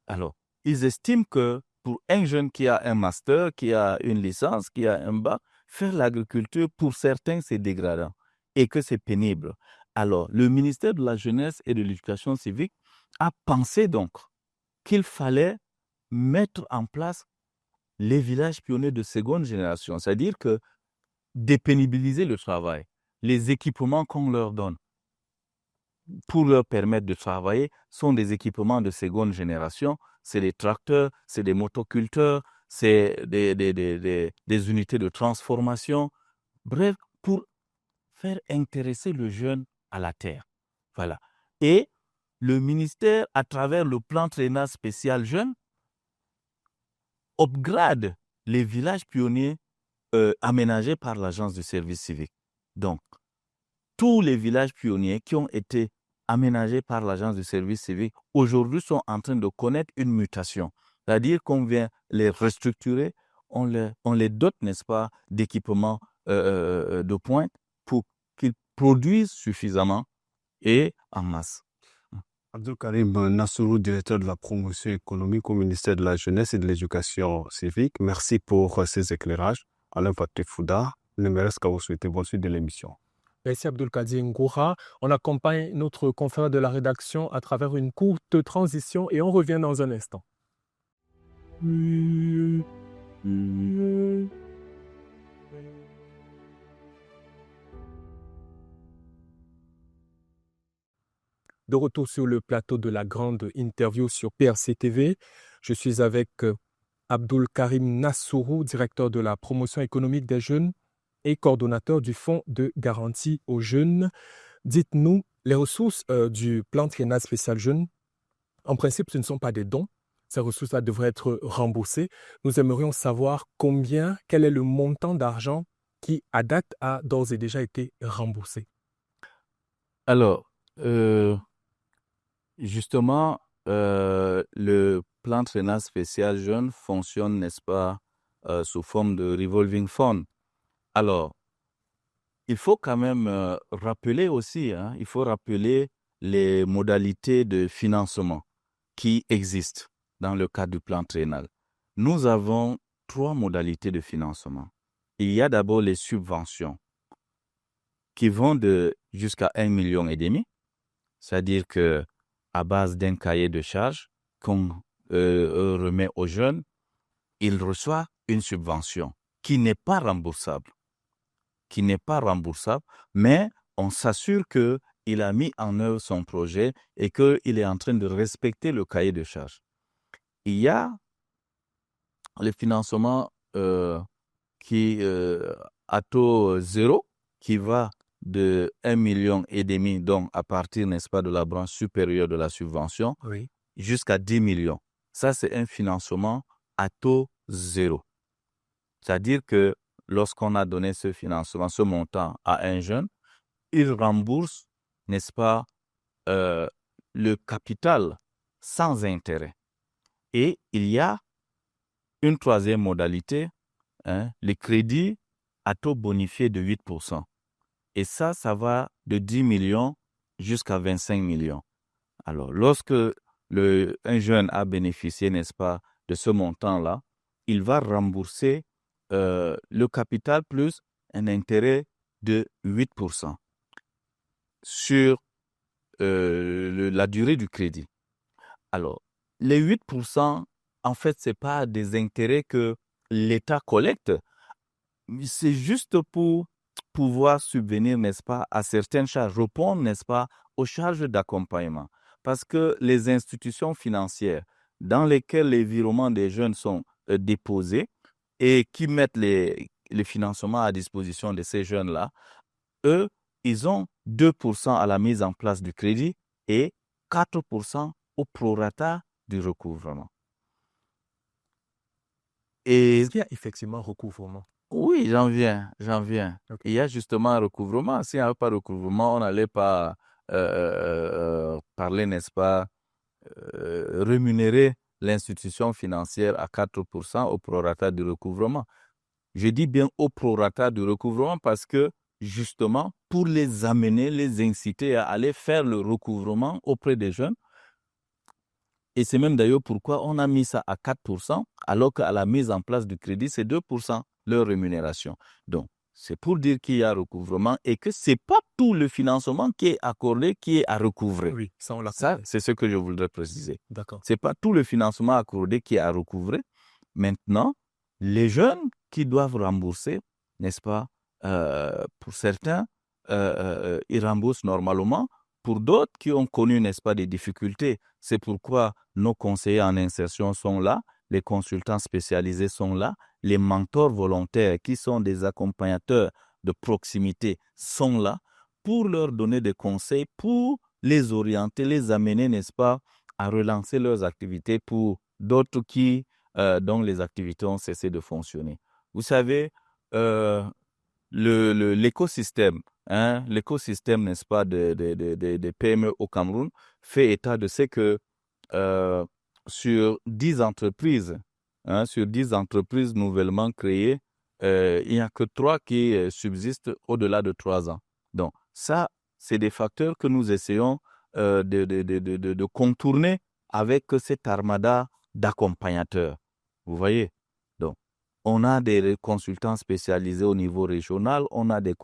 Alors, ils estiment que pour un jeune qui a un master, qui a une licence, qui a un bac, faire l'agriculture, pour certains, c'est dégradant et que c'est pénible. Alors, le ministère de la Jeunesse et de l'Éducation civique a pensé donc qu'il fallait mettre en place les villages pionniers de seconde génération, c'est-à-dire que dépénibiliser le travail, les équipements qu'on leur donne pour leur permettre de travailler sont des équipements de seconde génération, c'est des tracteurs, c'est des motoculteurs, c'est des unités de transformation, bref, pour faire intéresser le jeune à la terre. Voilà. Et le ministère, à travers le plan triennal spécial jeunes, upgrade les villages pionniers aménagés par l'agence du service civique. Donc, tous les villages pionniers qui ont été aménagés par l'agence du service civique aujourd'hui sont en train de connaître une mutation. C'est-à-dire qu'on vient les restructurer, on les dote, n'est-ce pas, d'équipements de pointe pour qu'ils produisent suffisamment et en masse. Abdelkarim Nassourou, directeur de la promotion économique au ministère de la Jeunesse et de l'Éducation civique. Merci pour ces éclairages. Alain Patrick Fouda, il ne me reste qu'à vous souhaiter bonne suite de l'émission. Merci Abdelkader Ngoura. On accompagne notre confrère de la rédaction à travers une courte transition et on revient dans un instant. De retour sur le plateau de la grande interview sur PRC TV, je suis avec Abdelkarim Nassourou, directeur de la promotion économique des jeunes, et coordonnateur du Fonds de garantie aux jeunes. Dites-nous, les ressources du plan triennal spécial jeunes, en principe, ce ne sont pas des dons. Ces ressources-là devraient être remboursées. Nous aimerions savoir quel est le montant d'argent qui, à date, a d'ores et déjà été remboursé. Alors, justement, le plan triennal spécial jeune fonctionne, n'est-ce pas, sous forme de revolving fund. Alors, il faut quand même rappeler aussi, il faut rappeler les modalités de financement qui existent dans le cadre du plan triennal. Nous avons 3 modalités de financement. Il y a d'abord les subventions qui vont de jusqu'à 1,5 million, c'est-à-dire que à base d'un cahier de charges qu'on remet aux jeunes, il reçoit une subvention qui n'est pas remboursable, mais on s'assure qu'il a mis en œuvre son projet et qu'il est en train de respecter le cahier de charges. Il y a le financement qui à taux zéro, qui va de 1,5 million, donc à partir, n'est-ce pas, de la branche supérieure de la subvention, Oui. jusqu'à 10 millions. Ça, c'est un financement à taux zéro. C'est-à-dire que lorsqu'on a donné ce financement, ce montant à un jeune, il rembourse, n'est-ce pas, le capital sans intérêt. Et il y a une 3e modalité, les crédits à taux bonifié de 8%. Et ça va de 10 millions jusqu'à 25 millions. Alors, lorsque un jeune a bénéficié, n'est-ce pas, de ce montant-là, il va rembourser le capital plus un intérêt de 8% sur la durée du crédit. Alors, les 8%, en fait, ce n'est pas des intérêts que l'État collecte, c'est juste pour pouvoir subvenir, n'est-ce pas, à certaines charges, répondre, n'est-ce pas, aux charges d'accompagnement. Parce que les institutions financières dans lesquelles les virements des jeunes sont déposés et qui mettent les financements à disposition de ces jeunes-là, eux, ils ont 2% à la mise en place du crédit et 4% au prorata du recouvrement. Et Est-ce qu'il y a effectivement recouvrement? oui, j'en viens. Ok. Il y a justement un recouvrement. S'il n'y avait pas de recouvrement, on n'allait pas parler, n'est-ce pas, rémunérer l'institution financière à 4% au prorata du recouvrement. Je dis bien au prorata du recouvrement parce que, justement, pour les amener, les inciter à aller faire le recouvrement auprès des jeunes. Et c'est même d'ailleurs pourquoi on a mis ça à 4%, alors qu'à la mise en place du crédit, c'est 2% leur rémunération. Donc, c'est pour dire qu'il y a recouvrement et que ce n'est pas tout le financement qui est accordé qui est à recouvrer. Oui, ça on l'a Ça, compris. c'est ce que je voudrais préciser. D'accord. Ce n'est pas tout le financement accordé qui est à recouvrer. Maintenant, les jeunes qui doivent rembourser, n'est-ce pas, pour certains, ils remboursent normalement. Pour d'autres qui ont connu, n'est-ce pas, des difficultés, c'est pourquoi nos conseillers en insertion sont là, les consultants spécialisés sont là, les mentors volontaires qui sont des accompagnateurs de proximité sont là pour leur donner des conseils, pour les orienter, les amener, n'est-ce pas, à relancer leurs activités pour d'autres dont les activités ont cessé de fonctionner. Vous savez, l'écosystème, n'est-ce pas, des PME au Cameroun fait état de ce que sur 10 entreprises, sur 10 entreprises nouvellement créées, il n'y a que 3 qui subsistent au-delà de 3 ans. Donc, ça, c'est des facteurs que nous essayons de contourner avec cette armada d'accompagnateurs. Vous voyez? Donc, on a des consultants spécialisés au niveau régional, on a des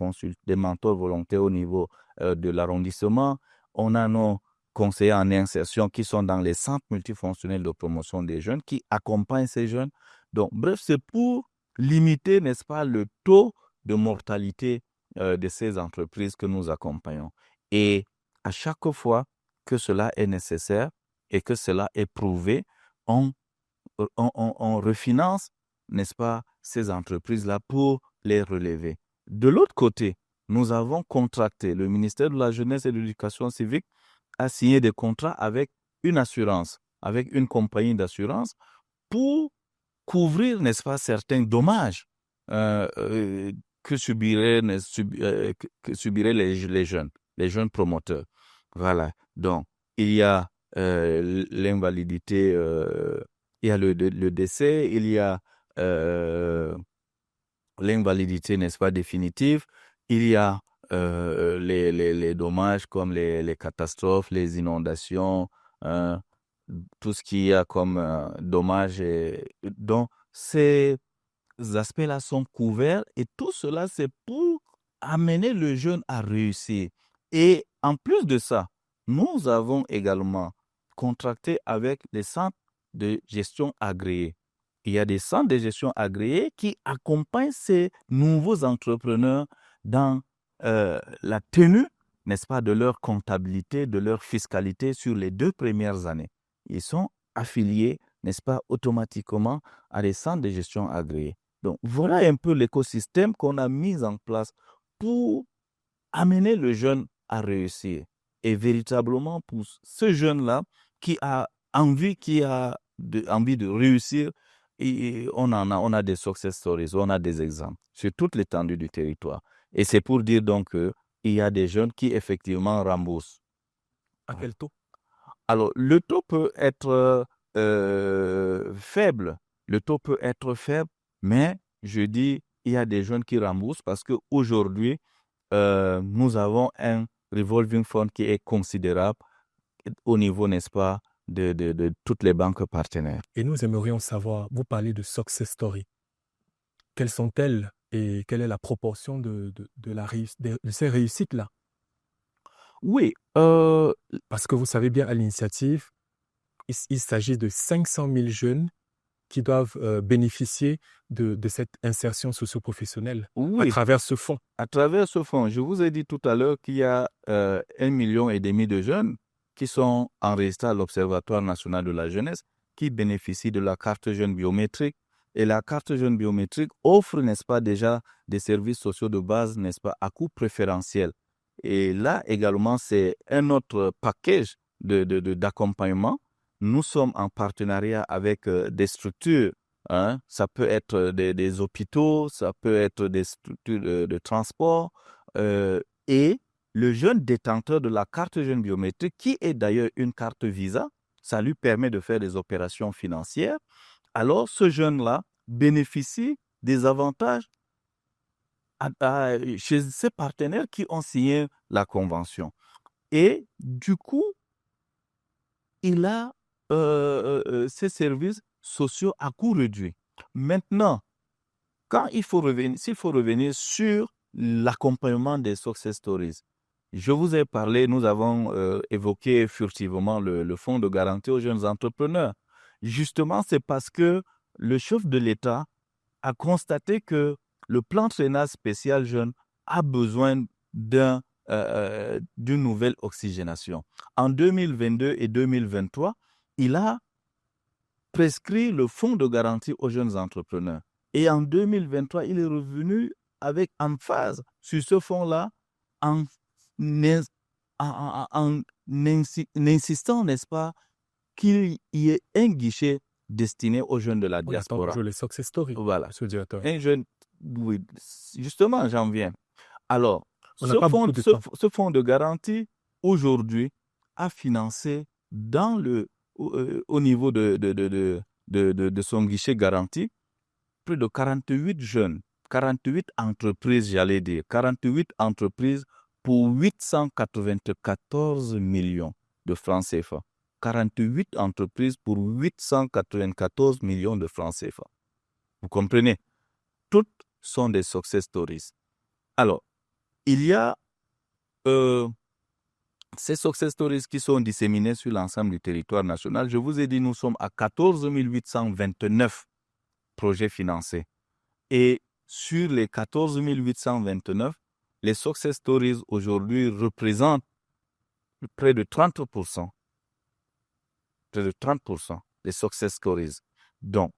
mentors volontaires au niveau de l'arrondissement, on a nos conseillers en insertion qui sont dans les centres multifonctionnels de promotion des jeunes, qui accompagnent ces jeunes. Donc, bref, c'est pour limiter, n'est-ce pas, le taux de mortalité de ces entreprises que nous accompagnons. Et à chaque fois que cela est nécessaire et que cela est prouvé, on refinance, n'est-ce pas, ces entreprises-là pour les relever. De l'autre côté, nous avons contracté, le ministère de la Jeunesse et de l'Éducation civique a signé des contrats avec une assurance, avec une compagnie d'assurance pour couvrir, n'est-ce pas, certains dommages que subiraient les jeunes promoteurs. Voilà. Donc, il y a l'invalidité, il y a le décès, il y a l'invalidité, n'est-ce pas, définitive, il y a les dommages comme les catastrophes, les inondations, hein, tout ce qu'il y a comme dommages. Donc, ces aspects-là sont couverts et tout cela, c'est pour amener le jeune à réussir. Et en plus de ça, nous avons également contracté avec les centres de gestion agréés. Il y a des centres de gestion agréés qui accompagnent ces nouveaux entrepreneurs dans la tenue, n'est-ce pas, de leur comptabilité, de leur fiscalité sur les 2 premières années. Ils sont affiliés, n'est-ce pas, automatiquement à des centres de gestion agréés. Donc, voilà un peu l'écosystème qu'on a mis en place pour amener le jeune à réussir. Et véritablement, pour ce jeune-là qui a envie, envie de réussir, et on a des success stories, on a des exemples sur toute l'étendue du territoire. Et c'est pour dire donc qu'il y a des jeunes qui effectivement remboursent. À quel taux? Alors, le taux peut être faible. Le taux peut être faible, mais je dis, il y a des jeunes qui remboursent parce qu'aujourd'hui, nous avons un revolving fund qui est considérable au niveau, n'est-ce pas, de toutes les banques partenaires. Et nous aimerions savoir, vous parlez de success story. Quelles sont-elles et quelle est la proportion de ces réussites-là? Oui. Parce que vous savez bien, à l'initiative, il s'agit de 500 000 jeunes qui doivent bénéficier de cette insertion socio-professionnelle à travers ce fonds. À travers ce fonds, je vous ai dit tout à l'heure qu'il y a 1,5 million de jeunes qui sont enregistrés à l'Observatoire national de la jeunesse, qui bénéficient de la carte jeune biométrique. Et la carte jeune biométrique offre, n'est-ce pas, déjà des services sociaux de base, n'est-ce pas, à coût préférentiel. Et là également, c'est un autre package d'accompagnement. Nous sommes en partenariat avec des structures. Hein. Ça peut être des hôpitaux, ça peut être des structures de transport. Et le jeune détenteur de la carte jeune biométrique, qui est d'ailleurs une carte Visa, ça lui permet de faire des opérations financières. Alors, ce jeune-là bénéficie des avantages chez ses partenaires qui ont signé la convention. Et du coup, il a ces services sociaux à coût réduit. Maintenant, s'il faut revenir sur l'accompagnement des success stories, je vous ai parlé, nous avons évoqué furtivement le fonds de garantie aux jeunes entrepreneurs. Justement, c'est parce que le chef de l'État a constaté que le plan triennal spécial jeune a besoin d'une nouvelle oxygénation. En 2022 et 2023, il a prescrit le fonds de garantie aux jeunes entrepreneurs. Et en 2023, il est revenu avec emphase sur ce fonds-là en insistant, n'est-ce pas, qu'il y ait un guichet destiné aux jeunes de la diaspora. Je les success stories, voilà. monsieur le directeur. Un jeune, oui, justement, j'en viens. Alors, ce fonds de garantie, aujourd'hui, a financé au niveau de son guichet garanti, plus de 48 jeunes, 48 entreprises, j'allais dire, 48 entreprises pour 894 millions de francs CFA. 48 entreprises pour 894 millions de francs CFA. Vous comprenez? Toutes sont des success stories. Alors, il y a ces success stories qui sont disséminées sur l'ensemble du territoire national. Je vous ai dit, nous sommes à 14 829 projets financés. Et sur les 14 829, les success stories aujourd'hui représentent près de 30%. Près de 30% des success stories. Donc,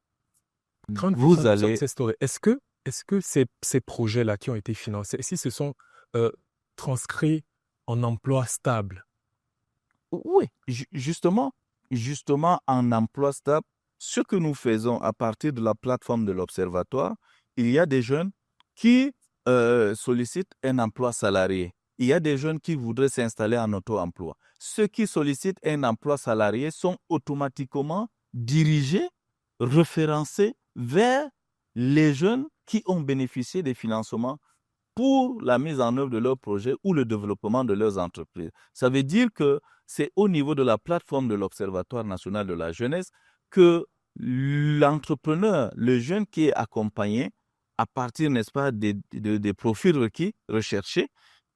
vous allez... Success stories. Est-ce que est-ce que ces projets-là qui ont été financés, si ce sont transcrits en emploi stable? Oui, justement, en emploi stable, ce que nous faisons à partir de la plateforme de l'Observatoire, il y a des jeunes qui sollicitent un emploi salarié. Il y a des jeunes qui voudraient s'installer en auto-emploi. Ceux qui sollicitent un emploi salarié sont automatiquement dirigés, référencés vers les jeunes qui ont bénéficié des financements pour la mise en œuvre de leurs projets ou le développement de leurs entreprises. Ça veut dire que c'est au niveau de la plateforme de l'Observatoire national de la jeunesse que l'entrepreneur, le jeune qui est accompagné à partir, n'est-ce pas, des profils requis, recherchés,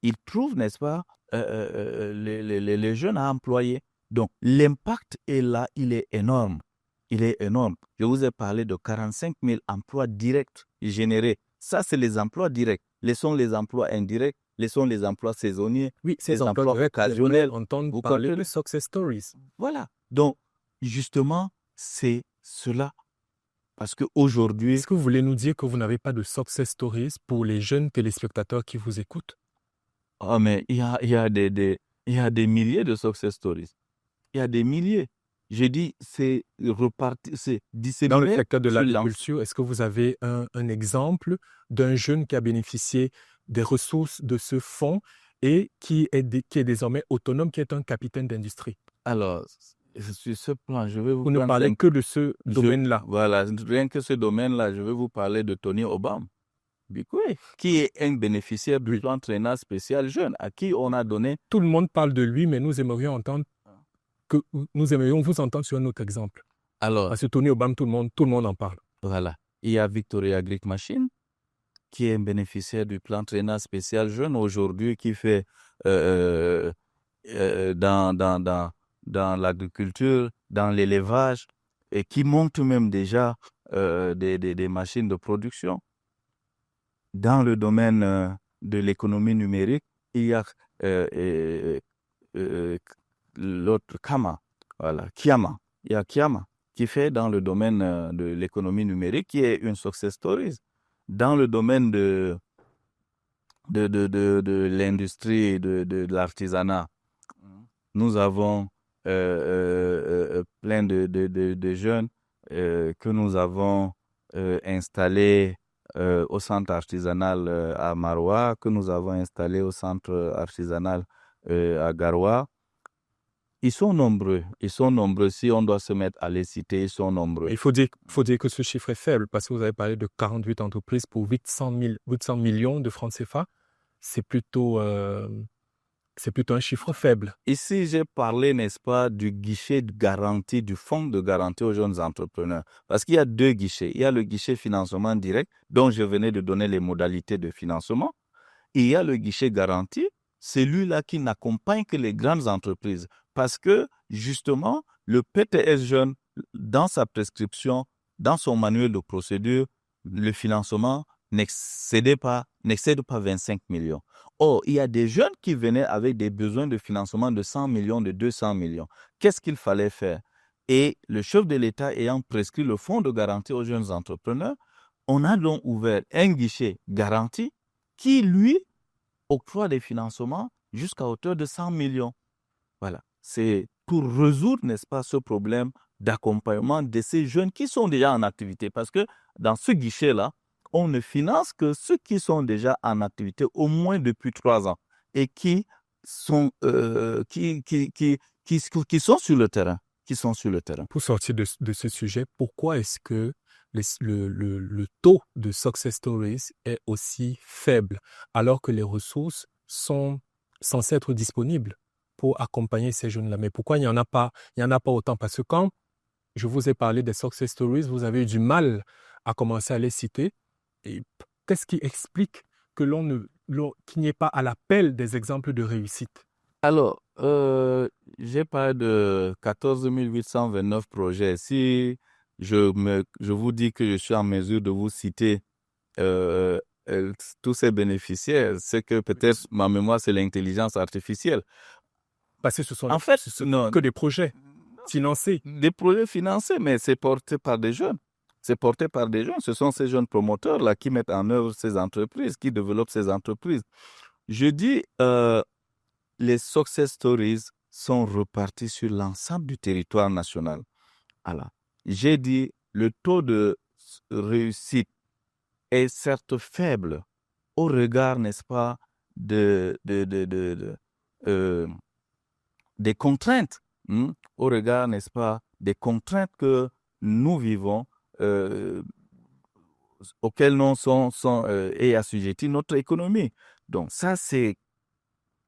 il trouve, n'est-ce pas, les jeunes à employer. Donc, l'impact est là, il est énorme. Il est énorme. Je vous ai parlé de 45 000 emplois directs générés. Ça, c'est les emplois directs. Laissons les emplois indirects, laissons les emplois saisonniers, Oui, ces les emplois emplois directs, occasionnels. entendre Vous parler de comprenez? success stories. Voilà. Donc, justement, c'est cela. Parce qu'aujourd'hui, Est-ce que vous voulez nous dire que vous n'avez pas de success stories pour les jeunes téléspectateurs qui vous écoutent? mais il y a des milliers de success stories. Il y a des milliers. J'ai dit, c'est reparti, c'est Dans le disséminé secteur de sur l'ensemble. l'agriculture, est-ce que vous avez un exemple d'un jeune qui a bénéficié des ressources de ce fonds et qui est désormais autonome, qui est un capitaine d'industrie? Alors, sur ce plan, je vais vous Vous ne prendre parlez que de ce domaine-là. Voilà, rien que ce domaine-là, je vais vous parler de Tony Obama, qui est un bénéficiaire du plan Traînard spécial jeune, à qui on a donné. Tout le monde parle de lui, mais nous aimerions vous entendre sur un autre exemple. Alors, Parce que Tony Obama, tout le monde en parle. voilà, il y a Victoria Greek Machine, qui est un bénéficiaire du plan Traînard spécial jeune aujourd'hui, qui fait dans l'agriculture, dans l'élevage, et qui monte même déjà des machines de production. Dans le domaine de l'économie numérique, il y a l'autre Kiama. Il y a Kiama qui fait dans le domaine de l'économie numérique, qui est une success story. Dans le domaine de l'industrie, de l'artisanat, nous avons plein de jeunes que nous avons installés au centre artisanal à Maroua, que nous avons installés au centre artisanal à Garoua. Ils sont nombreux. Si on doit se mettre à les citer, ils sont nombreux. Il faut dire que ce chiffre est faible parce que vous avez parlé de 48 entreprises pour 800 millions de francs CFA. C'est plutôt un chiffre faible. Ici, j'ai parlé, n'est-ce pas, du guichet de garantie, du fonds de garantie aux jeunes entrepreneurs. Parce qu'il y a deux guichets. Il y a le guichet financement direct, dont je venais de donner les modalités de financement. Et il y a le guichet garantie, celui-là qui n'accompagne que les grandes entreprises. Parce que, justement, le PTS jeune, dans sa prescription, dans son manuel de procédure, le financement n'excède pas 25 millions. Or, il y a des jeunes qui venaient avec des besoins de financement de 100 millions, de 200 millions. Qu'est-ce qu'il fallait faire? Et le chef de l'État ayant prescrit le fonds de garantie aux jeunes entrepreneurs, on a donc ouvert un guichet garanti qui, lui, octroie des financements jusqu'à hauteur de 100 millions. Voilà. C'est pour résoudre, n'est-ce pas, ce problème d'accompagnement de ces jeunes qui sont déjà en activité. Parce que dans ce guichet-là, on ne finance que ceux qui sont déjà en activité au moins depuis 3 ans et qui sont sur le terrain. Pour sortir de ce sujet, pourquoi est-ce que le taux de success stories est aussi faible alors que les ressources sont censées être disponibles pour accompagner ces jeunes-là? Mais pourquoi il n'y en a pas autant? Parce que quand je vous ai parlé des success stories, vous avez eu du mal à commencer à les citer. Et qu'est-ce qui explique qu'il n'y ait pas à l'appel des exemples de réussite? Alors, j'ai parlé de 14 829 projets. Si je vous dis que je suis en mesure de vous citer tous ces bénéficiaires, c'est que peut-être ma mémoire, c'est l'intelligence artificielle. Parce que ce sont non, que des projets financés. Des projets financés, mais c'est porté par des jeunes. c'est porté par des jeunes. Ce sont ces jeunes promoteurs-là qui mettent en œuvre ces entreprises, qui développent ces entreprises. Je dis, les success stories sont repartis sur l'ensemble du territoire national. Alors, j'ai dit, le taux de réussite est certes faible au regard, n'est-ce pas, des contraintes, au regard, n'est-ce pas, des contraintes que nous vivons, auxquelles nous est assujettie notre économie. Donc ça, c'est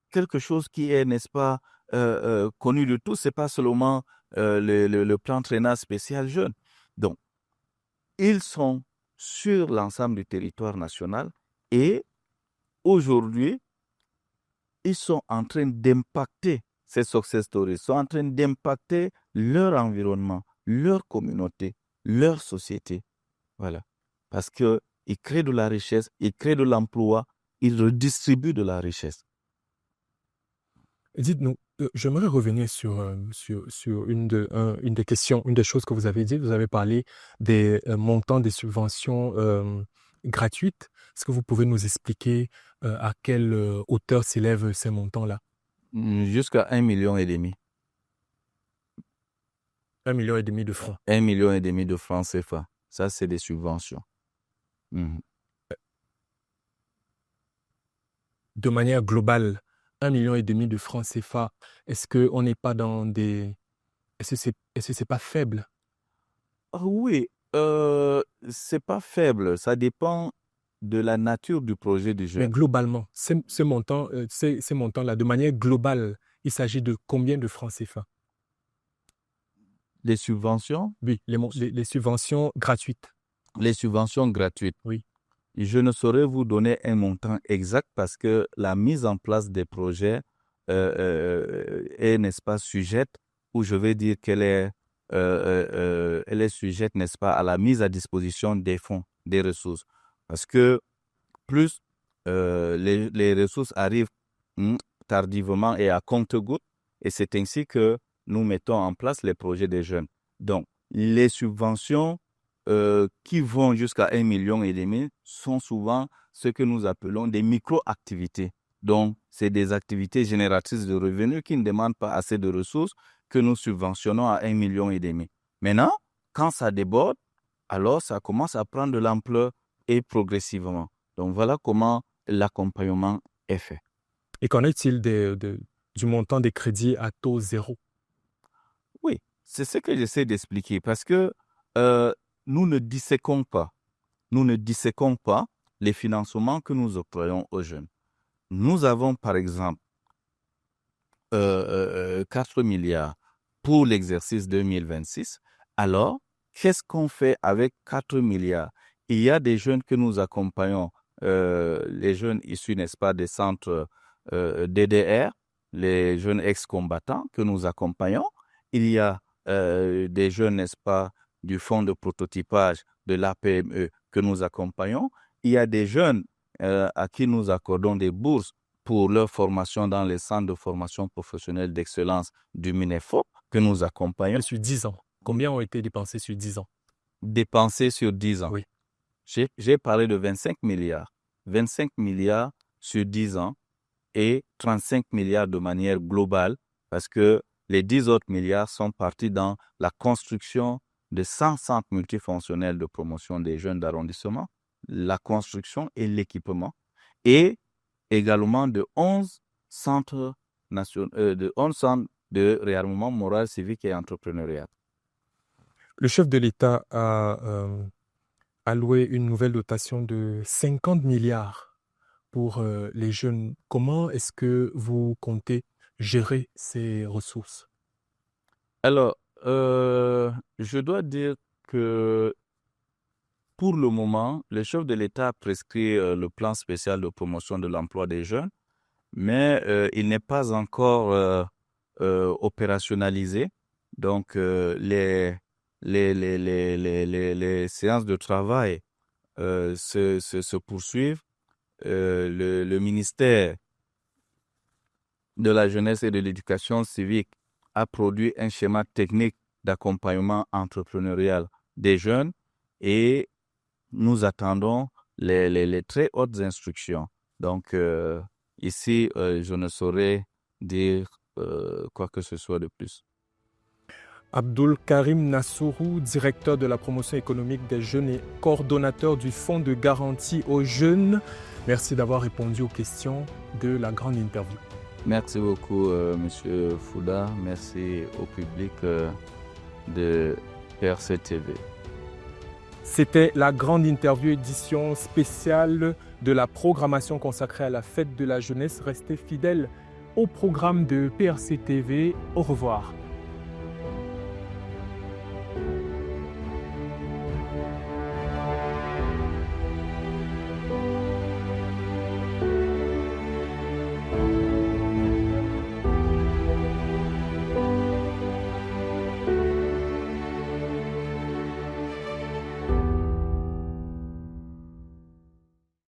quelque chose qui est, n'est-ce pas, connu de tous. C'est pas seulement le plan Traînard spécial jeune. Donc, ils sont sur l'ensemble du territoire national et aujourd'hui, ils sont en train d'impacter ces success stories, sont en train d'impacter leur environnement, leur communauté, leur société. Voilà. Parce qu'ils créent de la richesse, ils créent de l'emploi, ils redistribuent de la richesse. Dites-nous, j'aimerais revenir sur une des questions, une des choses que vous avez dit. Vous avez parlé des montants des subventions gratuites. Est-ce que vous pouvez nous expliquer à quelle hauteur s'élèvent ces montants-là? Jusqu'à 1,5 million. 1,5 million de francs. 1,5 million de francs CFA. Ça, c'est des subventions. De manière globale, 1,5 million de francs CFA, est-ce qu'on n'est pas dans des... Est-ce que c'est pas faible? Oui, c'est pas faible. Ça dépend de la nature du projet du Mais jeune. globalement, ces montants-là, de manière globale, il s'agit de combien de francs CFA? Les subventions? Oui, les subventions gratuites. Les subventions gratuites. Oui. Je ne saurais vous donner un montant exact parce que la mise en place des projets est, n'est-ce pas, sujette, ou je vais dire qu'elle est, elle est sujette, n'est-ce pas, à la mise à disposition des fonds, des ressources. Parce que plus les ressources arrivent tardivement et à compte-gouttes, et c'est ainsi que nous mettons en place les projets des jeunes. Donc, les subventions qui vont jusqu'à 1,5 million sont souvent ce que nous appelons des micro-activités. Donc, c'est des activités génératrices de revenus qui ne demandent pas assez de ressources que nous subventionnons à 1,5 million. Maintenant, quand ça déborde, alors ça commence à prendre de l'ampleur et progressivement. Donc, voilà comment l'accompagnement est fait. Et qu'en est-il du montant des crédits à taux zéro? Oui, c'est ce que j'essaie d'expliquer parce que nous ne disséquons pas les financements que nous octroyons aux jeunes. Nous avons, par exemple, 4 milliards pour l'exercice 2026. Alors, qu'est-ce qu'on fait avec 4 milliards? Il y a des jeunes que nous accompagnons, les jeunes issus, n'est-ce pas, des centres DDR, les jeunes ex-combattants que nous accompagnons. Il y a des jeunes, n'est-ce pas, du fonds de prototypage de l'APME que nous accompagnons. Il y a des jeunes à qui nous accordons des bourses pour leur formation dans les centres de formation professionnelle d'excellence du MINEFOP que nous accompagnons. Sur 10 ans. Combien ont été dépensés sur 10 ans? Dépensés sur 10 ans. Oui. J'ai parlé de 25 milliards. 25 milliards sur 10 ans et 35 milliards de manière globale parce que les 10 autres milliards sont partis dans la construction de 100 centres multifonctionnels de promotion des jeunes d'arrondissement, la construction et l'équipement, et également de 11 centres de réarmement moral, civique et entrepreneurial. Le chef de l'État a alloué une nouvelle dotation de 50 milliards pour les jeunes. Comment est-ce que vous comptez gérer ces ressources? Alors, je dois dire que pour le moment, le chef de l'État a prescrit le plan spécial de promotion de l'emploi des jeunes, mais il n'est pas encore opérationnalisé. Donc, les séances de travail se poursuivent. Le ministère de la Jeunesse et de l'Éducation civique a produit un schéma technique d'accompagnement entrepreneurial des jeunes et nous attendons les très hautes instructions. Donc, ici, je ne saurais dire quoi que ce soit de plus. Abdul Karim Nassourou, directeur de la promotion économique des jeunes et coordonnateur du Fonds de garantie aux jeunes. Merci d'avoir répondu aux questions de la grande interview. Merci beaucoup, Monsieur Fouda. Merci au public de PRC TV. C'était la grande interview édition spéciale de la programmation consacrée à la fête de la jeunesse. Restez fidèles au programme de PRC TV. Au revoir.